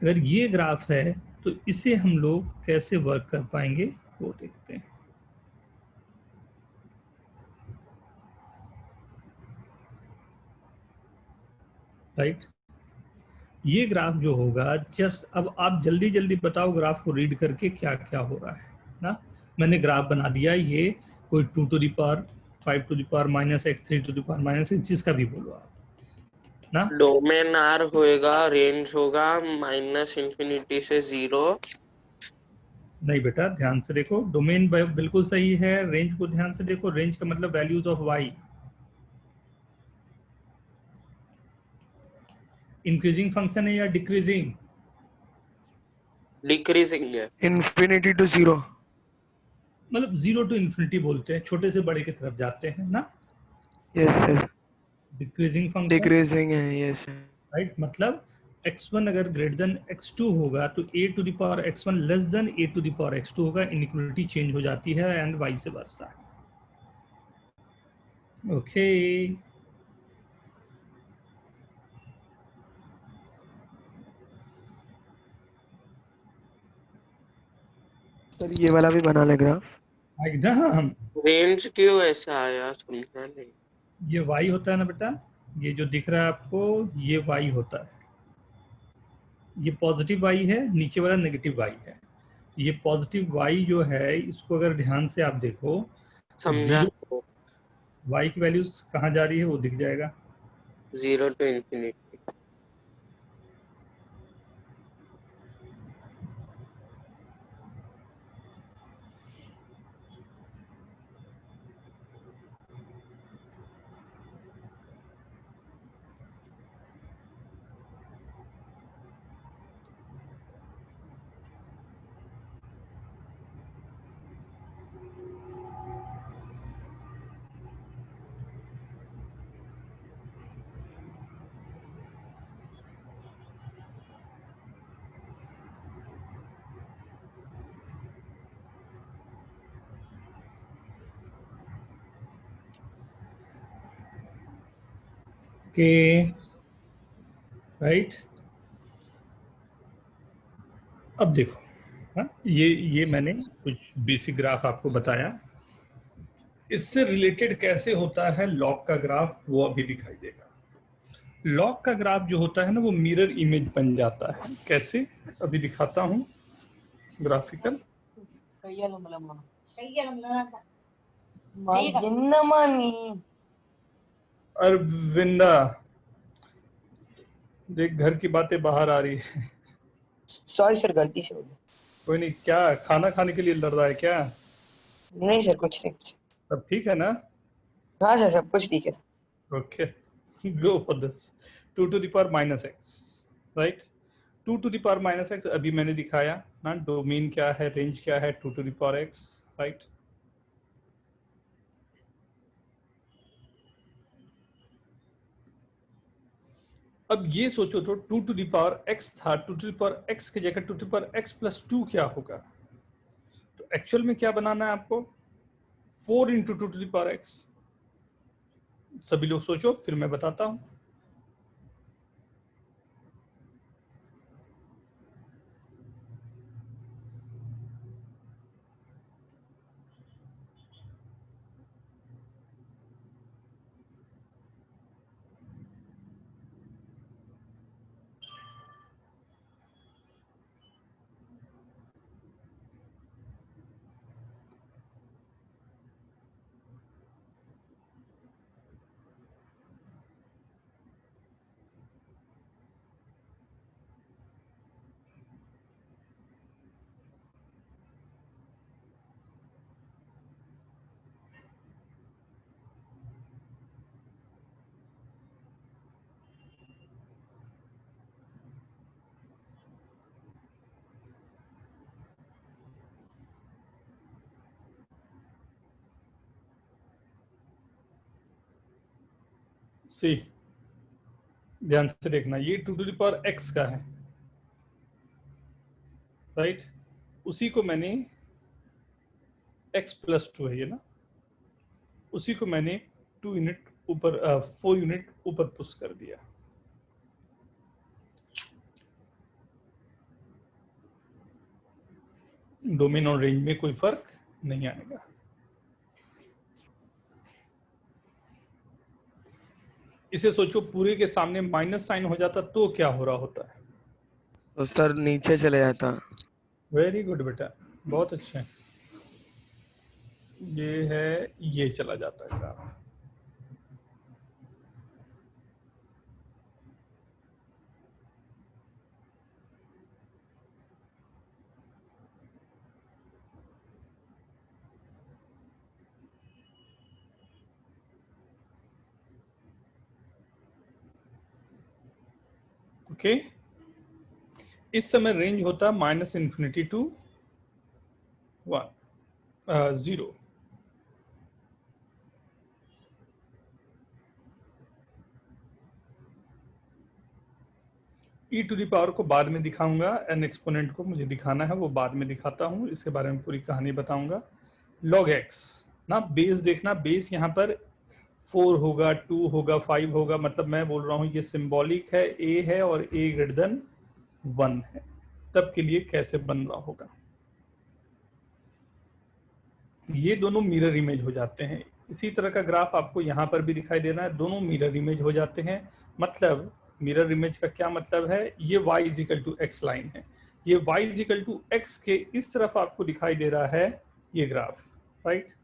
अगर ये ग्राफ है तो इसे हम लोग कैसे वर्क कर पाएंगे वो देखते हैं। राइट, ये ग्राफ जो होगा, जस्ट अब आप जल्दी जल्दी बताओ ग्राफ को रीड करके क्या क्या हो रहा है ना। मैंने ग्राफ बना दिया, ये कोई 2 to the power 5 to the power -x 3 to the power -x जिसका भी बोलो आप ना। डोमेन आर होएगा, रेंज होगा -∞ से 0। नहीं बेटा, ध्यान से देखो, डोमेन बिल्कुल सही है, रेंज को ध्यान से देखो। रेंज का मतलब values of y, increasing function है या डिक्रीजिंग? डिक्रीजिंग है। Infinity to 0। मतलब 0 to इन्फिनिटी बोलते हैं, छोटे से बड़े की तरफ जाते हैं ना। Yes yes, decreasing function, decreasing है। यस राइट, मतलब x1 अगर ग्रेटर देन x2 होगा तो a to the power x1 less than a to the power x2 होगा, इनइक्वालिटी चेंज हो जाती है and vice versa. Okay, sir, ये वाला भी बना ले ग्राफ। एकदम। रेंज क्यों ऐसा आया समझा नहीं। ये y होता है ना बेटा, ये जो दिख रहा है आपको ये y होता है, ये पॉजिटिव y है, नीचे वाला नेगेटिव y है। ये पॉजिटिव y जो है, इसको अगर ध्यान से आप देखो, समझा। y की वैल्यूज कहाँ जा रही है वो दिख जाएगा। 0 to ∞। के राइट, अब देखो, हाँ, ये मैंने कुछ बेसिक ग्राफ आपको बताया। इससे रिलेटेड कैसे होता है लॉग का ग्राफ, वो अभी दिखाई देगा। लॉग का ग्राफ जो होता है ना, वो मिरर इमेज बन जाता है। कैसे, अभी दिखाता हूँ ग्राफिकल। अरविंदा, देख घर की बातें बाहर आ रही है। सॉरी सर, गलती से हो गई। कोई नहीं, क्या खाना खाने के लिए लड़ रहा है क्या? नहीं सर, कुछ नहीं। सब ठीक है ना? हाँ सर, सब कुछ ठीक है। Okay, go for this 2 to the power -x, right. 2 to the power -x अभी मैंने दिखाया ना। डोमेन क्या है, रेंज क्या है, 2 to the power x, right. अब ये सोचो तो 2 to the power x था, 2 to the power x की जगह 2 to the power x plus 2 क्या होगा? तो एक्चुअल में क्या बनाना है आपको? 4 into 2 to the power x। सभी लोग सोचो, फिर मैं बताता हूं। सी, ध्यान से देखना, ये 2 to the power x का है, राइट। उसी को मैंने x plus 2 है ये ना, उसी को मैंने 2 यूनिट ऊपर 4 यूनिट ऊपर पुश कर दिया। डोमेन और रेंज में कोई फर्क नहीं आएगा। इसे सोचो पूरे के सामने माइनस साइन हो जाता तो क्या हो रहा होता है? तो सर नीचे चले जाता। वेरी गुड बेटा, बहुत अच्छा। ये है, ये चला जाता है ग्राफ। ओके, इस समय रेंज होता है minus infinity to 0। E to the power को बाद में दिखाऊंगा, एन एक्सपोनेंट को मुझे दिखाना है, वो बाद में दिखाता हूँ, इसके बारे में पूरी कहानी बताऊंगा। लॉग एक्स ना, बेस देखना, बेस यहाँ पर 4 होगा, 2 होगा, 5 होगा, मतलब मैं बोल रहा हूँ ये सिंबॉलिक है, ए है और ए ग्रेटर देन 1 है, तब के लिए कैसे बन रहा होगा। ये दोनों मिरर इमेज हो जाते हैं। इसी तरह का ग्राफ आपको यहाँ पर भी दिखाई दे रहा है, दोनों मिरर इमेज हो जाते हैं। मतलब मिरर इमेज का क्या मतलब है? ये y is equal to x line है, ये y इजिकल टू एक्स के इस तरफ आपको दिखाई दे रहा है ये ग्राफ, राइट।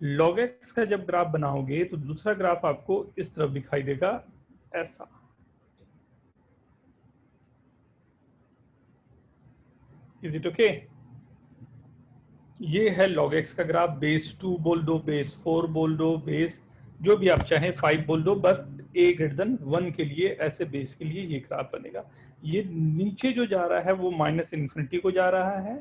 log x का जब ग्राफ बनाओगे तो दूसरा ग्राफ आपको इस तरफ दिखाई देगा, ऐसा। Is it okay? ये है log x का ग्राफ, बेस 2 बोल दो, बेस 4 बोल दो, बेस जो भी आप चाहें 5 बोल दो, बट a ग्रेटर देन 1 के लिए ऐसे बेस के लिए ये ग्राफ बनेगा। ये नीचे जो जा रहा है वो माइनस इन्फिनिटी को जा रहा है,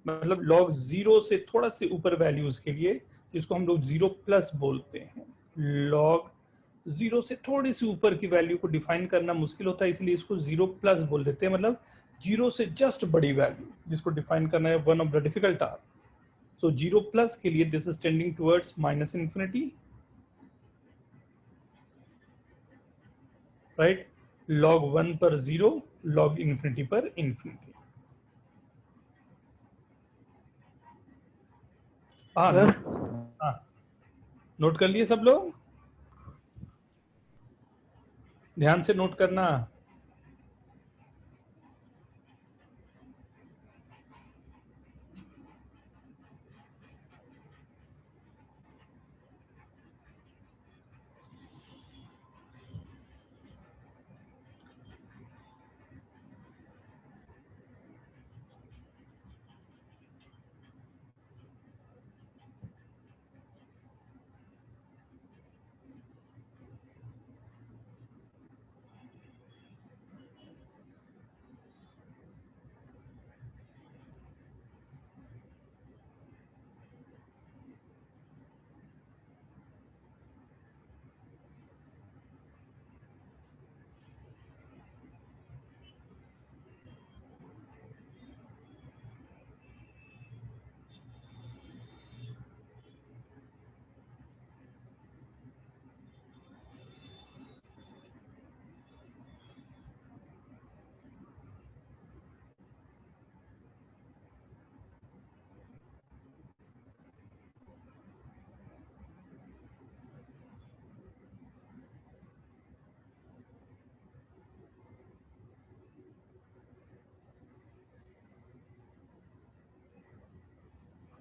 मतलब log 0 से थोड़ा से ऊपर वैल्यूज के लिए, जिसको हम लोग 0 प्लस बोलते हैं। log 0 से थोड़ी सी ऊपर की वैल्यू को डिफाइन करना मुश्किल होता है, इसलिए इसको 0 प्लस बोल देते हैं, मतलब 0 से जस्ट बड़ी वैल्यू जिसको डिफाइन करना है, one of the difficult task. So 0 plus के लिए this is tending towards minus infinity, right. log 1 पर 0, log इन्फिनिटी पर इन्फिनिटी। सर नोट कर लिए सब लोग? ध्यान से नोट करना।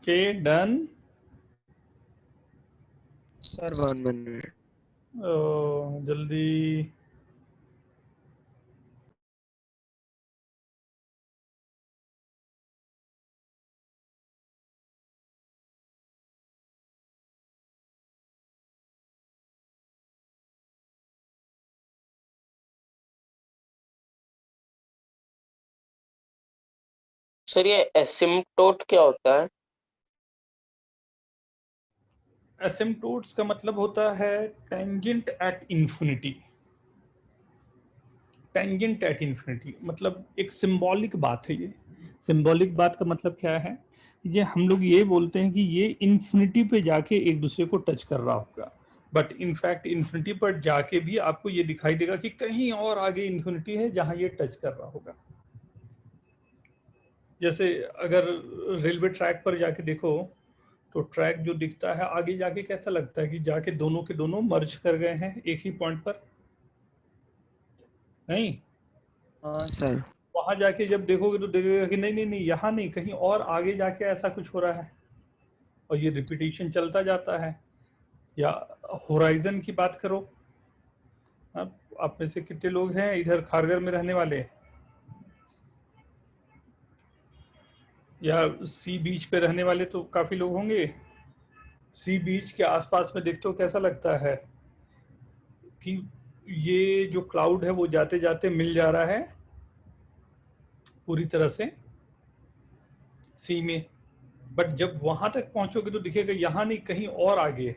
Okay, done. Sir 1 minute. जल्दी। सर ये एसिम्पटोट क्या होता है? एसिम्पटोट्स का मतलब होता है tangent at infinity. Tangent at infinity मतलब एक सिंबॉलिक बात है। ये सिंबॉलिक बात का मतलब क्या है? ये हम लोग ये बोलते हैं कि ये इंफिनिटी पे जाके एक दूसरे को टच कर रहा होगा, बट इनफैक्ट इंफिनिटी पर जाके भी आपको ये दिखाई देगा कि कहीं और आगे इंफिनिटी है जहां ये टच कर रहा होगा। जैसे अगर रेलवे ट्रैक पर जाके देखो तो ट्रैक जो दिखता है आगे जाके कैसा लगता है कि जाके दोनों के दोनों मर्ज कर गए हैं एक ही पॉइंट पर, नहीं? हाँ सर। वहां जाके जब देखोगे तो देखोगे कि नहीं नहीं नहीं, यहाँ नहीं, कहीं और आगे जाके ऐसा कुछ हो रहा है, और ये रिपीटेशन चलता जाता है। या होराइजन की बात करो, आप में से कितने लोग हैं इधर खारगर में रहने वाले, या सी बीच पे रहने वाले? तो काफी लोग होंगे। सी बीच के आसपास में देखते हो कैसा लगता है कि ये जो क्लाउड है वो जाते जाते मिल जा रहा है पूरी तरह से सी में, बट जब वहां तक पहुंचोगे तो दिखेगा यहाँ नहीं, कहीं और आगे है,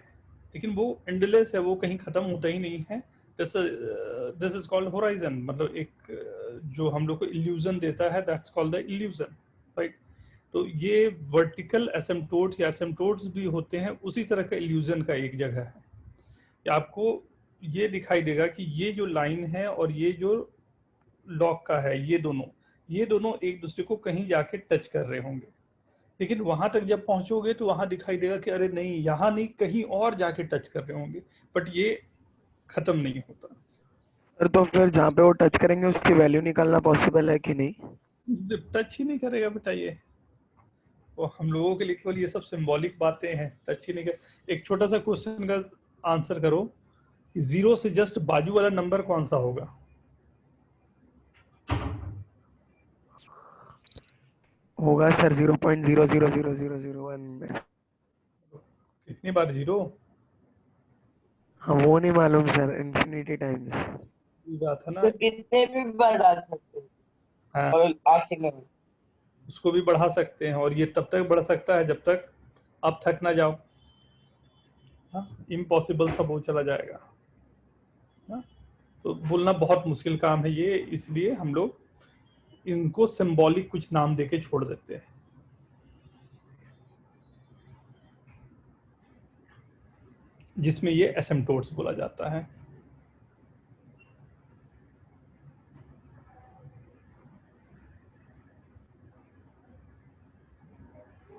लेकिन वो एंडलेस है, वो कहीं खत्म होता ही नहीं है। दिस इज कॉल्ड होराइजन, मतलब एक जो हम लोग को इल्यूजन देता है, that's called the illusion, right? तो ये वर्टिकल एसिम्प्टोट्स या एसिम्प्टोट्स भी होते हैं, उसी तरह का इल्यूजन का एक जगह है। आपको ये दिखाई देगा कि ये जो लाइन है और ये जो लॉक का है, ये दोनों एक दूसरे को कहीं जाके टच कर रहे होंगे, लेकिन वहां तक जब पहुंचोगे तो वहां दिखाई देगा कि अरे नहीं, यहाँ नहीं, कहीं और जाके टच कर रहे होंगे, बट ये खत्म नहीं होता। सर तो फिर जहाँ पे वो टच करेंगे उसकी वैल्यू निकालना पॉसिबल है कि नहीं? टच ही नहीं करेगा बेटा, ये वो हम लोगों के लिए केवल ये सब सिंबॉलिक बातें हैं, टच ही नहीं कर। एक छोटा सा क्वेश्चन का आंसर करो कि 0 से जस्ट बाजू वाला नंबर कौन सा होगा? होगा सर 0.000001 कितनी बार 0? हाँ वो नहीं मालूम सर, इन्फिनिटी टाइम्स। ये बात है ना। इसको कितने भी बार डाल सकते हैं हाँ, और आखिर में भी। उसको भी बढ़ा सकते हैं, और ये तब तक बढ़ सकता है जब तक आप थक ना जाओ। इम्पॉसिबल सब वो चला जाएगा। हाँ? तो बोलना बहुत मुश्किल काम है ये, इसलिए हम लोग इनको सिंबॉलिक कुछ नाम देके छोड़ देते हैं। जिसमें ये एसिम्प्टोट्स बोला जाता है।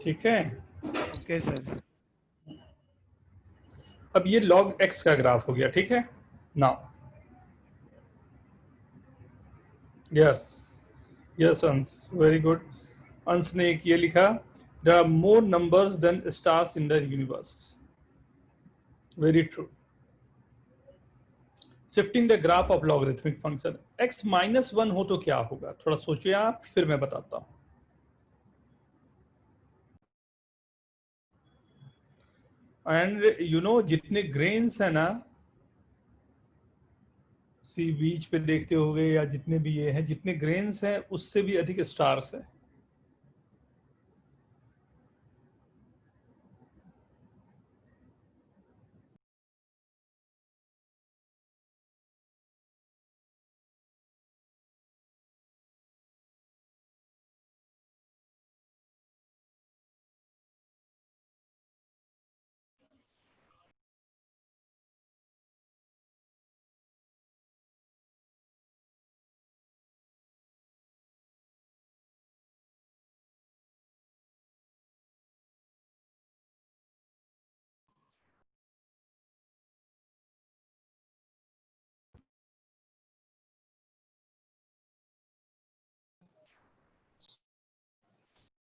ठीक है, ओके सर। अब ये log x का ग्राफ हो गया, ठीक है। Now yes, yes Ansh, very good. Ansh ने एक ये लिखा, there are more numbers than stars in the universe. Very true. Shifting the graph of logarithmic function, x -1 हो तो क्या होगा, थोड़ा सोचिए आप, फिर मैं बताता हूं। एंड यू नो जितने ग्रेन्स है ना, सी बीच पे देखते होगे या जितने भी ये हैं, जितने ग्रेन्स हैं उससे भी अधिक स्टार्स है।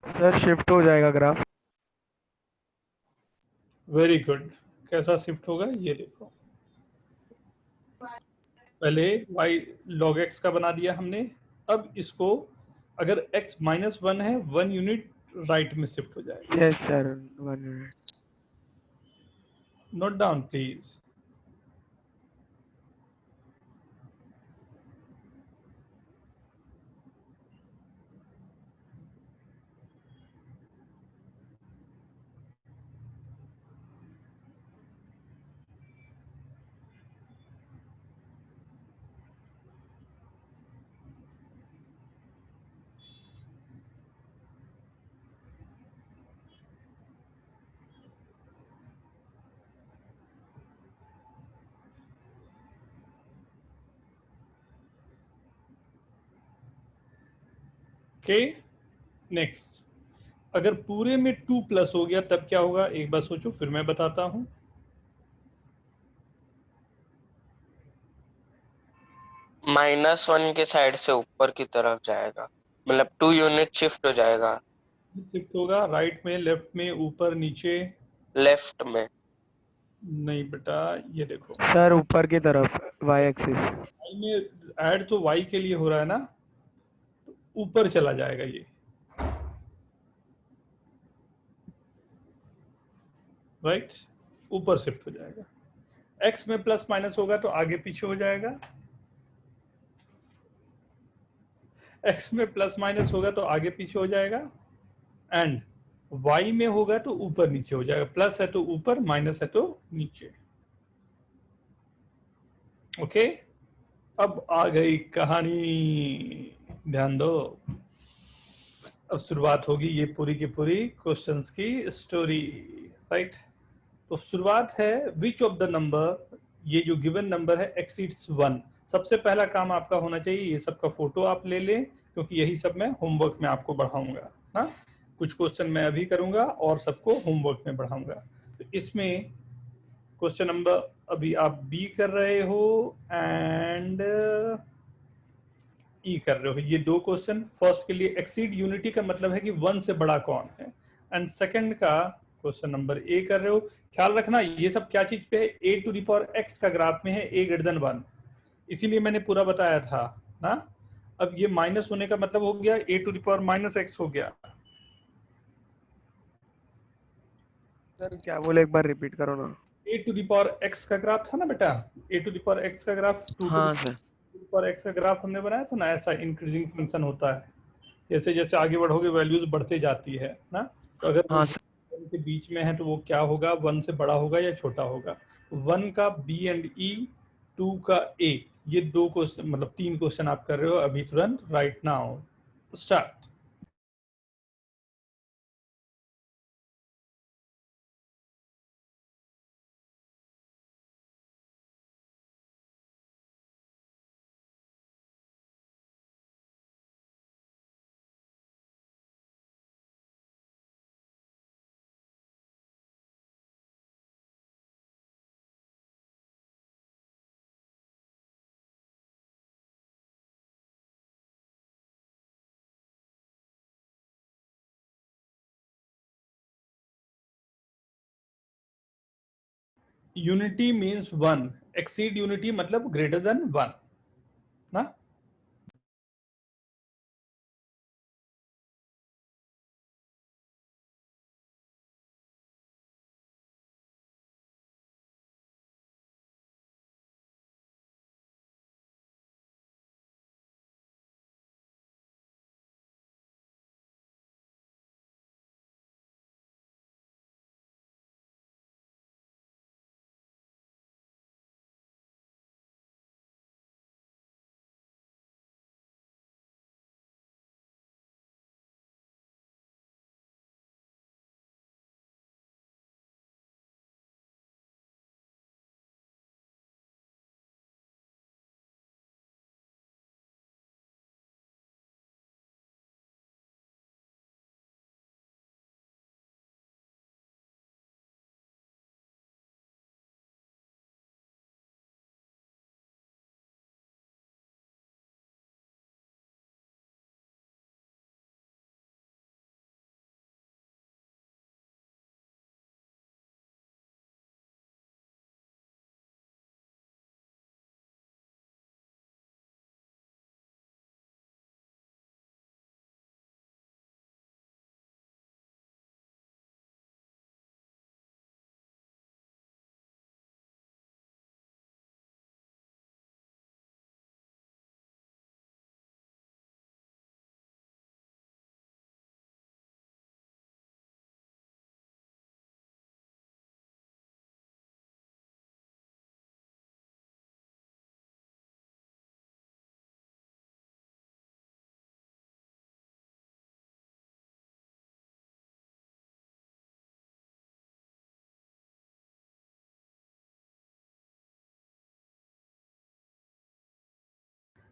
सर शिफ्ट हो जाएगा ग्राफ। Very good. कैसा शिफ्ट होगा ये देखो, पहले y log x का बना दिया हमने, अब इसको अगर x -1 है 1 यूनिट राइट में शिफ्ट हो जाएगा। Yes sir 1 minute. Note down please. Okay, next, अगर पूरे में 2 प्लस हो गया तब क्या होगा, एक बार सोचो, फिर मैं बताता हूं। -1 के साइड से ऊपर की तरफ जाएगा, मतलब 2 यूनिट शिफ्ट हो जाएगा शिफ्ट होगा राइट में, लेफ्ट में, ऊपर, नीचे? लेफ्ट में। नहीं बेटा, ये देखो, सर ऊपर की तरफ वाई एक्सिस। y में ऐड तो y के लिए हो रहा है ना, ऊपर चला जाएगा ये, राइट, ऊपर शिफ्ट हो जाएगा। x में प्लस माइनस होगा तो आगे पीछे हो जाएगा, x में प्लस माइनस होगा तो आगे पीछे हो जाएगा, एंड y में होगा तो ऊपर नीचे हो जाएगा, प्लस है तो ऊपर, माइनस है तो नीचे। ओके, अब आ गई कहानी, ध्यान दो। अब शुरुआत होगी ये पूरी की पूरी क्वेश्चंस की स्टोरी, राइट। तो शुरुआत है, विच ऑफ द नंबर, ये जो गिवन नंबर है एक्सीड्स 1। सबसे पहला काम आपका होना चाहिए, ये सबका फोटो आप ले लें, क्योंकि यही सब मैं होमवर्क में आपको बढ़ाऊंगा। हाँ, कुछ क्वेश्चन मैं अभी करूंगा और सबको होमवर्क में बढ़ाऊंगा। तो इसमें क्वेश्चन नंबर, अभी आप बी कर रहे हो एंड ई कर रहे हो, ये दो क्वेश्चन। फर्स्ट के लिए एक्सीड यूनिटी का मतलब है कि 1 से बड़ा कौन है, एंड सेकंड का क्वेश्चन नंबर ए कर रहे हो। ख्याल रखना ये सब क्या चीज पे है, ए टू द पावर एक्स का ग्राफ में है, ए ग्रेटर देन 1, इसीलिए मैंने पूरा बताया था ना। अब ये माइनस होने का मतलब हो गया A to the power minus X हो गया। सर क्या बोले, एक बार रिपीट करो ना। ए टू द पावर एक्स का ग्राफ था ना बेटा, ए टू द पावर एक्स का ग्राफ, 2 टू हाँ सर। द पावर एक्स का ग्राफ हमने बनाया था ना, ऐसा इंक्रीजिंग फंक्शन होता है, जैसे जैसे आगे बढ़ोगे वैल्यूज बढ़ते जाती है ना। तो अगर वो हाँ सर। के बीच में है तो वो क्या होगा, 1 से बड़ा होगा या छोटा होगा। 1 का बी एंड ई, 2 का ए, ये दो क्वेश्चन, मतलब 3 क्वेश्चन आप कर रहे हो अभी तुरंत, right now start. Unity means 1, exceed unity मतलब ग्रेटर देन 1 ना।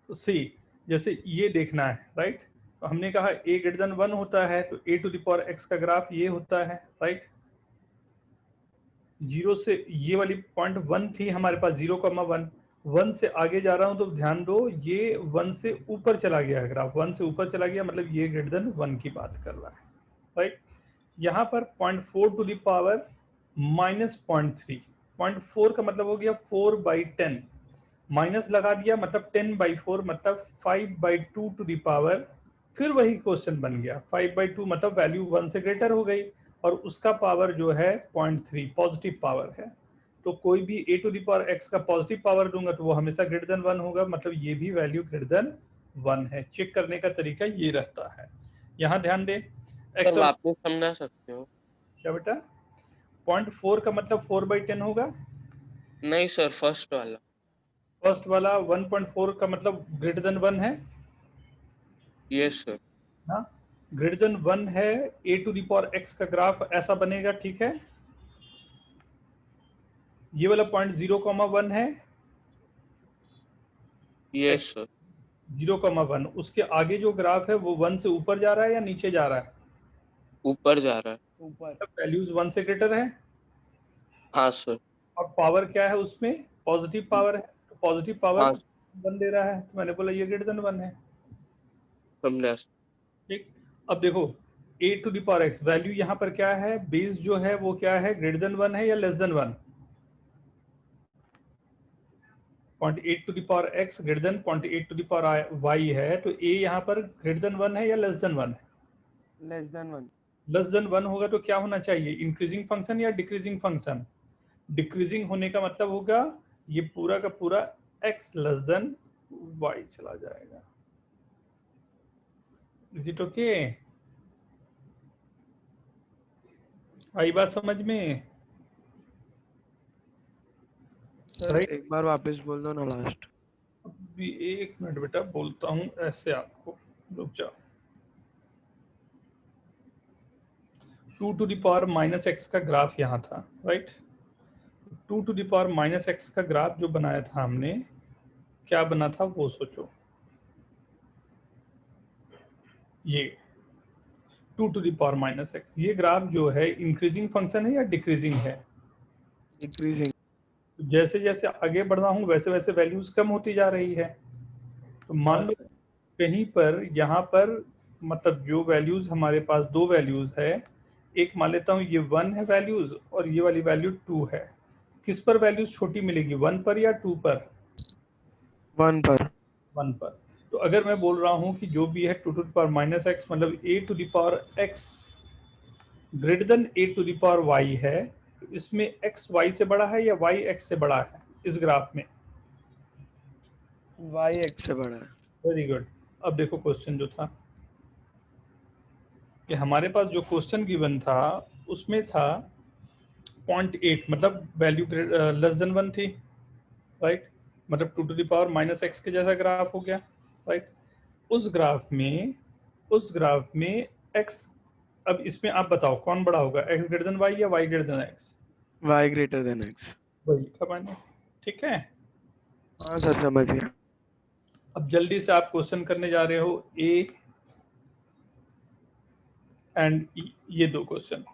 तो सी, जैसे ये देखना है, राइट, हमने कहा a ग्रेटर देन 1 होता है तो a to the power x का ग्राफ ये होता है, राइट। 0 से ये वाली पॉइंट 1 थी हमारे पास, 0,1, 1 से आगे जा रहा हूं तो ध्यान दो ये 1 से ऊपर चला गया है ग्राफ, 1 से ऊपर चला गया मतलब ये ग्रेटर देन 1 की बात कर रहा है, राइट। यहाँ पर 0.4 टू द पावर माइनस 0.3, 0.4 का मतलब हो गया 4/10, माइनस लगा दिया मतलब 10/4 मतलब 5/2 टू द पावर, फिर वही क्वेश्चन बन गया 5/2 मतलब वैल्यू 1 से ग्रेटर हो गई और उसका पावर जो है 0.3 पॉजिटिव पावर है। तो कोई भी a to the power x का पॉजिटिव पावर दूंगा तो वो हमेशा ग्रेटर देन 1 होगा, मतलब ये भी वैल्यू ग्रेटर देन 1 है। चेक करने का तरीका ये रहता है। यहाँ ध्यान दे सर x वापस समझा सकते हो? क्या बेटा 0.4 का मतलब 4/10 होगा, नहीं सर, फर्स्ट वाला। फर्स्ट वाला 1.4 का मतलब ग्रेटर देन 1 है यस सर। ना, ग्रेटर देन 1 है, a to the power x का ग्राफ ऐसा बनेगा, ठीक है। ये वाला पॉइंट 0,1 है, यस सर। 0,1, उसके आगे जो ग्राफ है वो 1 से ऊपर जा रहा है या नीचे जा रहा है, ऊपर जा रहा है। ऊपर। वैल्यूज 1 से ग्रेटर है हाँ सर। और पावर क्या है उसमें, पॉजिटिव पावर है, तो पॉजिटिव पावर हाँ 1 दे रहा है, तो मैंने बोला ये ग्रेटर देन 1 है, समझा। ठीक। अब देखो a to the power x value यहाँ पर क्या है, बेस जो है वो क्या है, ग्रेटर देन 1 है या less than 1, 0.8 to the power x greater than 0.8 to the power y है, तो a यहाँ पर ग्रेटर देन 1 है या लेस देन 1 है, लेस देन 1। लेस देन 1 होगा तो क्या होना चाहिए, इंक्रीजिंग फंक्शन या डिक्रीजिंग फंक्शन, डिक्रीजिंग होने का मतलब होगा ये पूरा का पूरा x लेस देन y चला जाएगा। इज इट ओके, आई बात समझ में, सर राइट। एक बार वापस बोल दो ना लास्ट। अभी 1 मिनट बेटा बोलता हूँ ऐसे आपको, रुक जाओ। 2 to the power minus x का ग्राफ यहाँ था, right. 2 to the power minus x का ग्राफ जो बनाया था हमने, क्या बना था वो सोचो, ये 2 to the power minus x, ये ग्राफ जो है इंक्रीजिंग फंक्शन है या डिक्रीजिंग है, डिक्रीजिंग। जैसे जैसे आगे बढ़ रहा हूँ वैसे वैसे वैल्यूज कम होती जा रही है, तो मान लो कहीं पर यहाँ पर मतलब जो वैल्यूज हमारे पास दो वैल्यूज है, एक मान लेता हूँ ये 1 है वैल्यूज और ये वाली वैल्यू 2 है, किस पर वैल्यूज छोटी मिलेगी, 1 पर या 2 पर, 1 पर। 1 पर। तो अगर मैं बोल रहा हूँ कि जो भी है 2 to the power minus x मतलब a to the power x greater than a to the power y है, तो इसमें x y से बड़ा है या y x से बड़ा है इस ग्राफ में, y x से बड़ा है। Very good. अब देखो क्वेश्चन जो था कि हमारे पास जो क्वेश्चन गिवन था उसमें था 0.8 मतलब वैल्यू लेस देन 1 थी, राइट, मतलब 2 to the power minus x के जैसा ग्राफ हो गया, राइट। उस ग्राफ में x, अब इसमें आप बताओ कौन बड़ा होगा, x ग्रेटर देन y या y greater than x, y greater than x। वही लिखा मैंने, ठीक है। हाँ सर समझ गया। अब जल्दी से आप क्वेश्चन करने जा रहे हो a एंड e, ये दो question,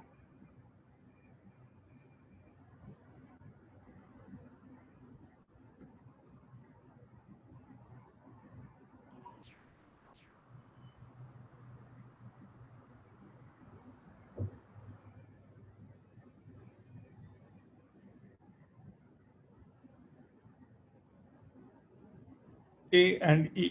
a and e।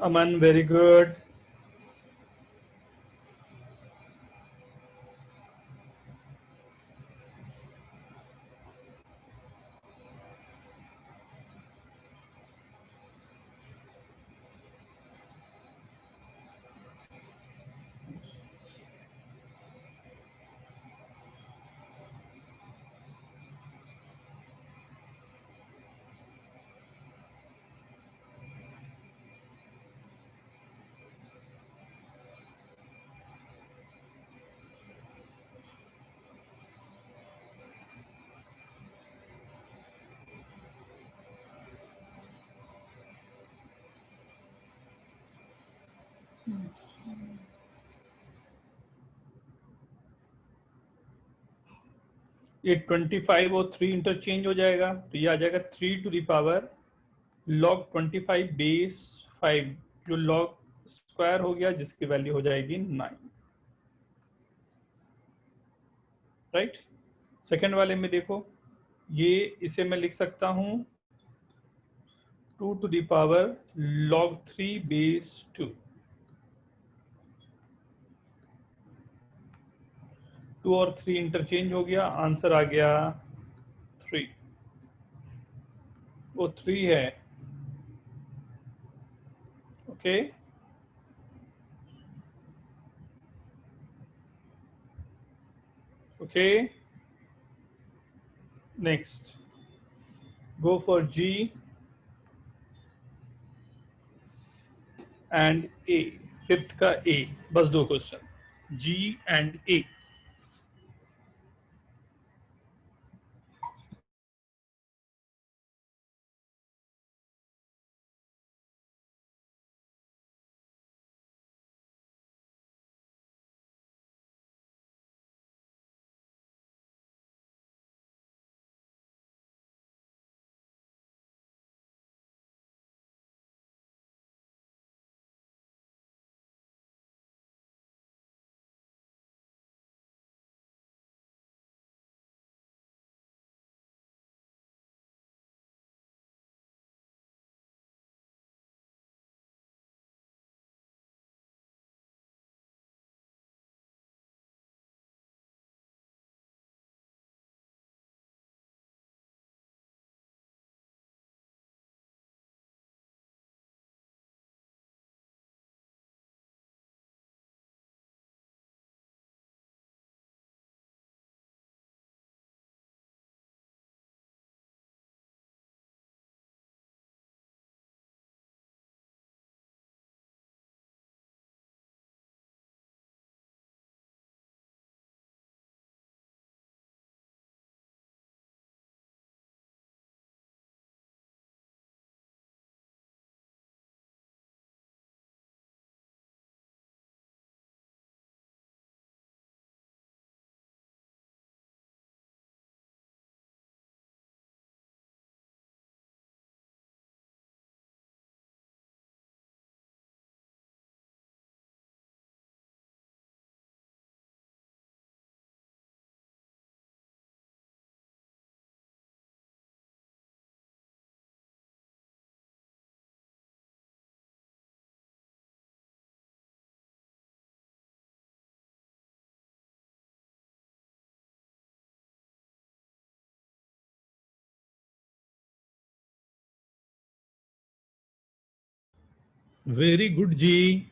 Aman, very good. ये 25 और 3 इंटरचेंज हो जाएगा, तो ये आ जाएगा 3 to the power log 25 base 5, जो log स्क्वायर हो गया, जिसकी वैल्यू हो जाएगी 9, राइट। सेकेंड वाले में देखो, ये इसे मैं लिख सकता हूं 2 to the power log 3 base 2, 2 और 3 इंटरचेंज हो गया, आंसर आ गया 3, वो 3 है, okay. Okay, next go for G and A, fifth का A, बस 2 question, G and A। Very good, G.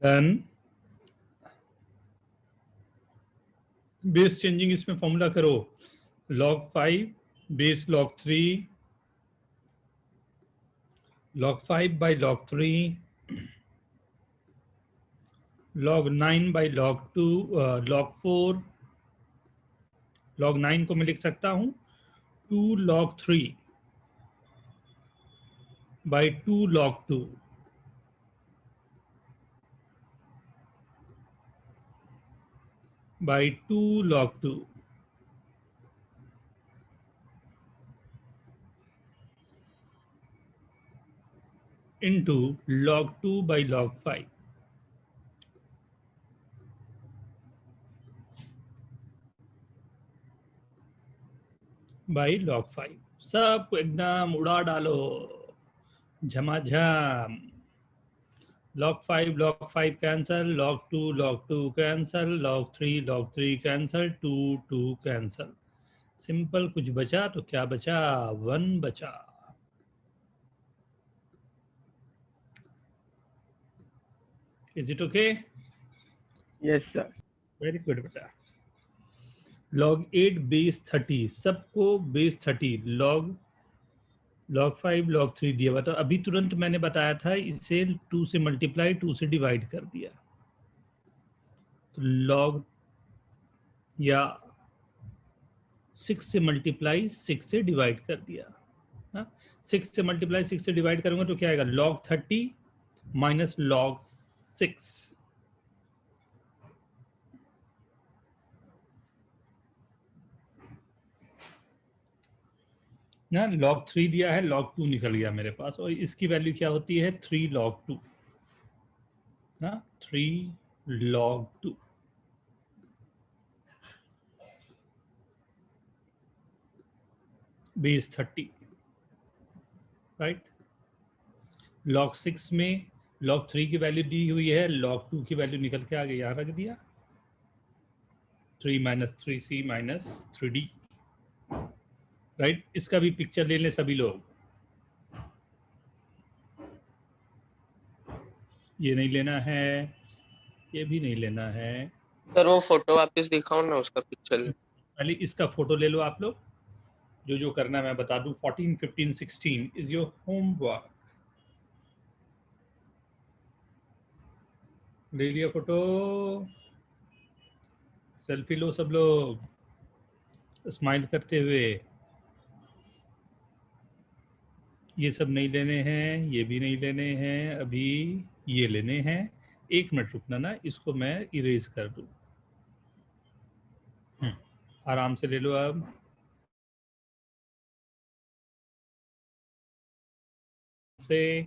Then base changing इसमें फॉर्मूला करो, log 5 base log 3, log 5 by log 3, log 9 by log 2, log 4, log 9 को मैं लिख सकता हूं 2 log 3 by 2 log 2 by 2 log 2 into log 2 by log 5 by log 5। सबको एकदम उड़ा डालो झमाझम। log 5 cancel, log 2 cancel, log 3 cancel, 2 cancel. Simple कुछ बचा तो क्या बचा? 1 बचा। Is it okay? Yes, sir. Very good बेटा। log 8 बेस 30, सबको बेस 30, log 5 log 3 दिया हुआ। तो अभी तुरंत मैंने बताया था इसे 2 से मल्टीप्लाई 2 से डिवाइड कर दिया, तो log या 6 से मल्टीप्लाई 6 से डिवाइड कर दिया। 6 से मल्टीप्लाई 6 से डिवाइड करूंगा तो क्या आएगा? log 30 minus log 6। ना log 3 दिया है, log 2 निकल गया मेरे पास, और इसकी वैल्यू क्या होती है? 3 log 2 ना, 3 log 2। Base 30 right. log 6 में log 3 की वैल्यू दी हुई है, log 2 की वैल्यू निकल के आ गई, यहाँ रख दिया 3 minus 3c minus 3d right. इसका भी पिक्चर ले लें सभी लोग, ये नहीं लेना है, ये भी नहीं लेना है। सर वो फोटो वापस दिखाओ ना, उसका पिक्चर। पहले इसका फोटो ले लो आप लोग, जो जो करना है मैं बता दूं। 14, 15, 16 इज योर होमवर्क। ले लिया फोटो? सेल्फी लो सब लोग स्माइल करते हुए। ये सब नहीं लेने हैं, ये भी नहीं लेने हैं, अभी ये लेने हैं। 1 मिनट रुकना ना, इसको मैं इरेज कर दूं। आराम से ले लो अब। से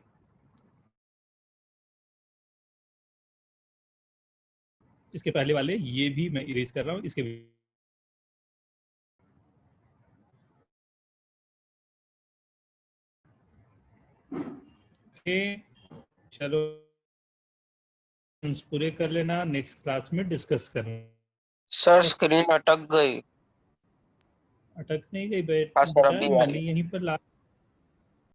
इसके पहले वाले ये भी मैं इरेज कर रहा हूँ, इसके चलो पूरे कर लेना, नेक्स्ट क्लास में डिस्कस करना। सर स्क्रीन अटक गई। अटक नहीं गई बेटा, हाँ सर, अभी मैंने यहीं पर ला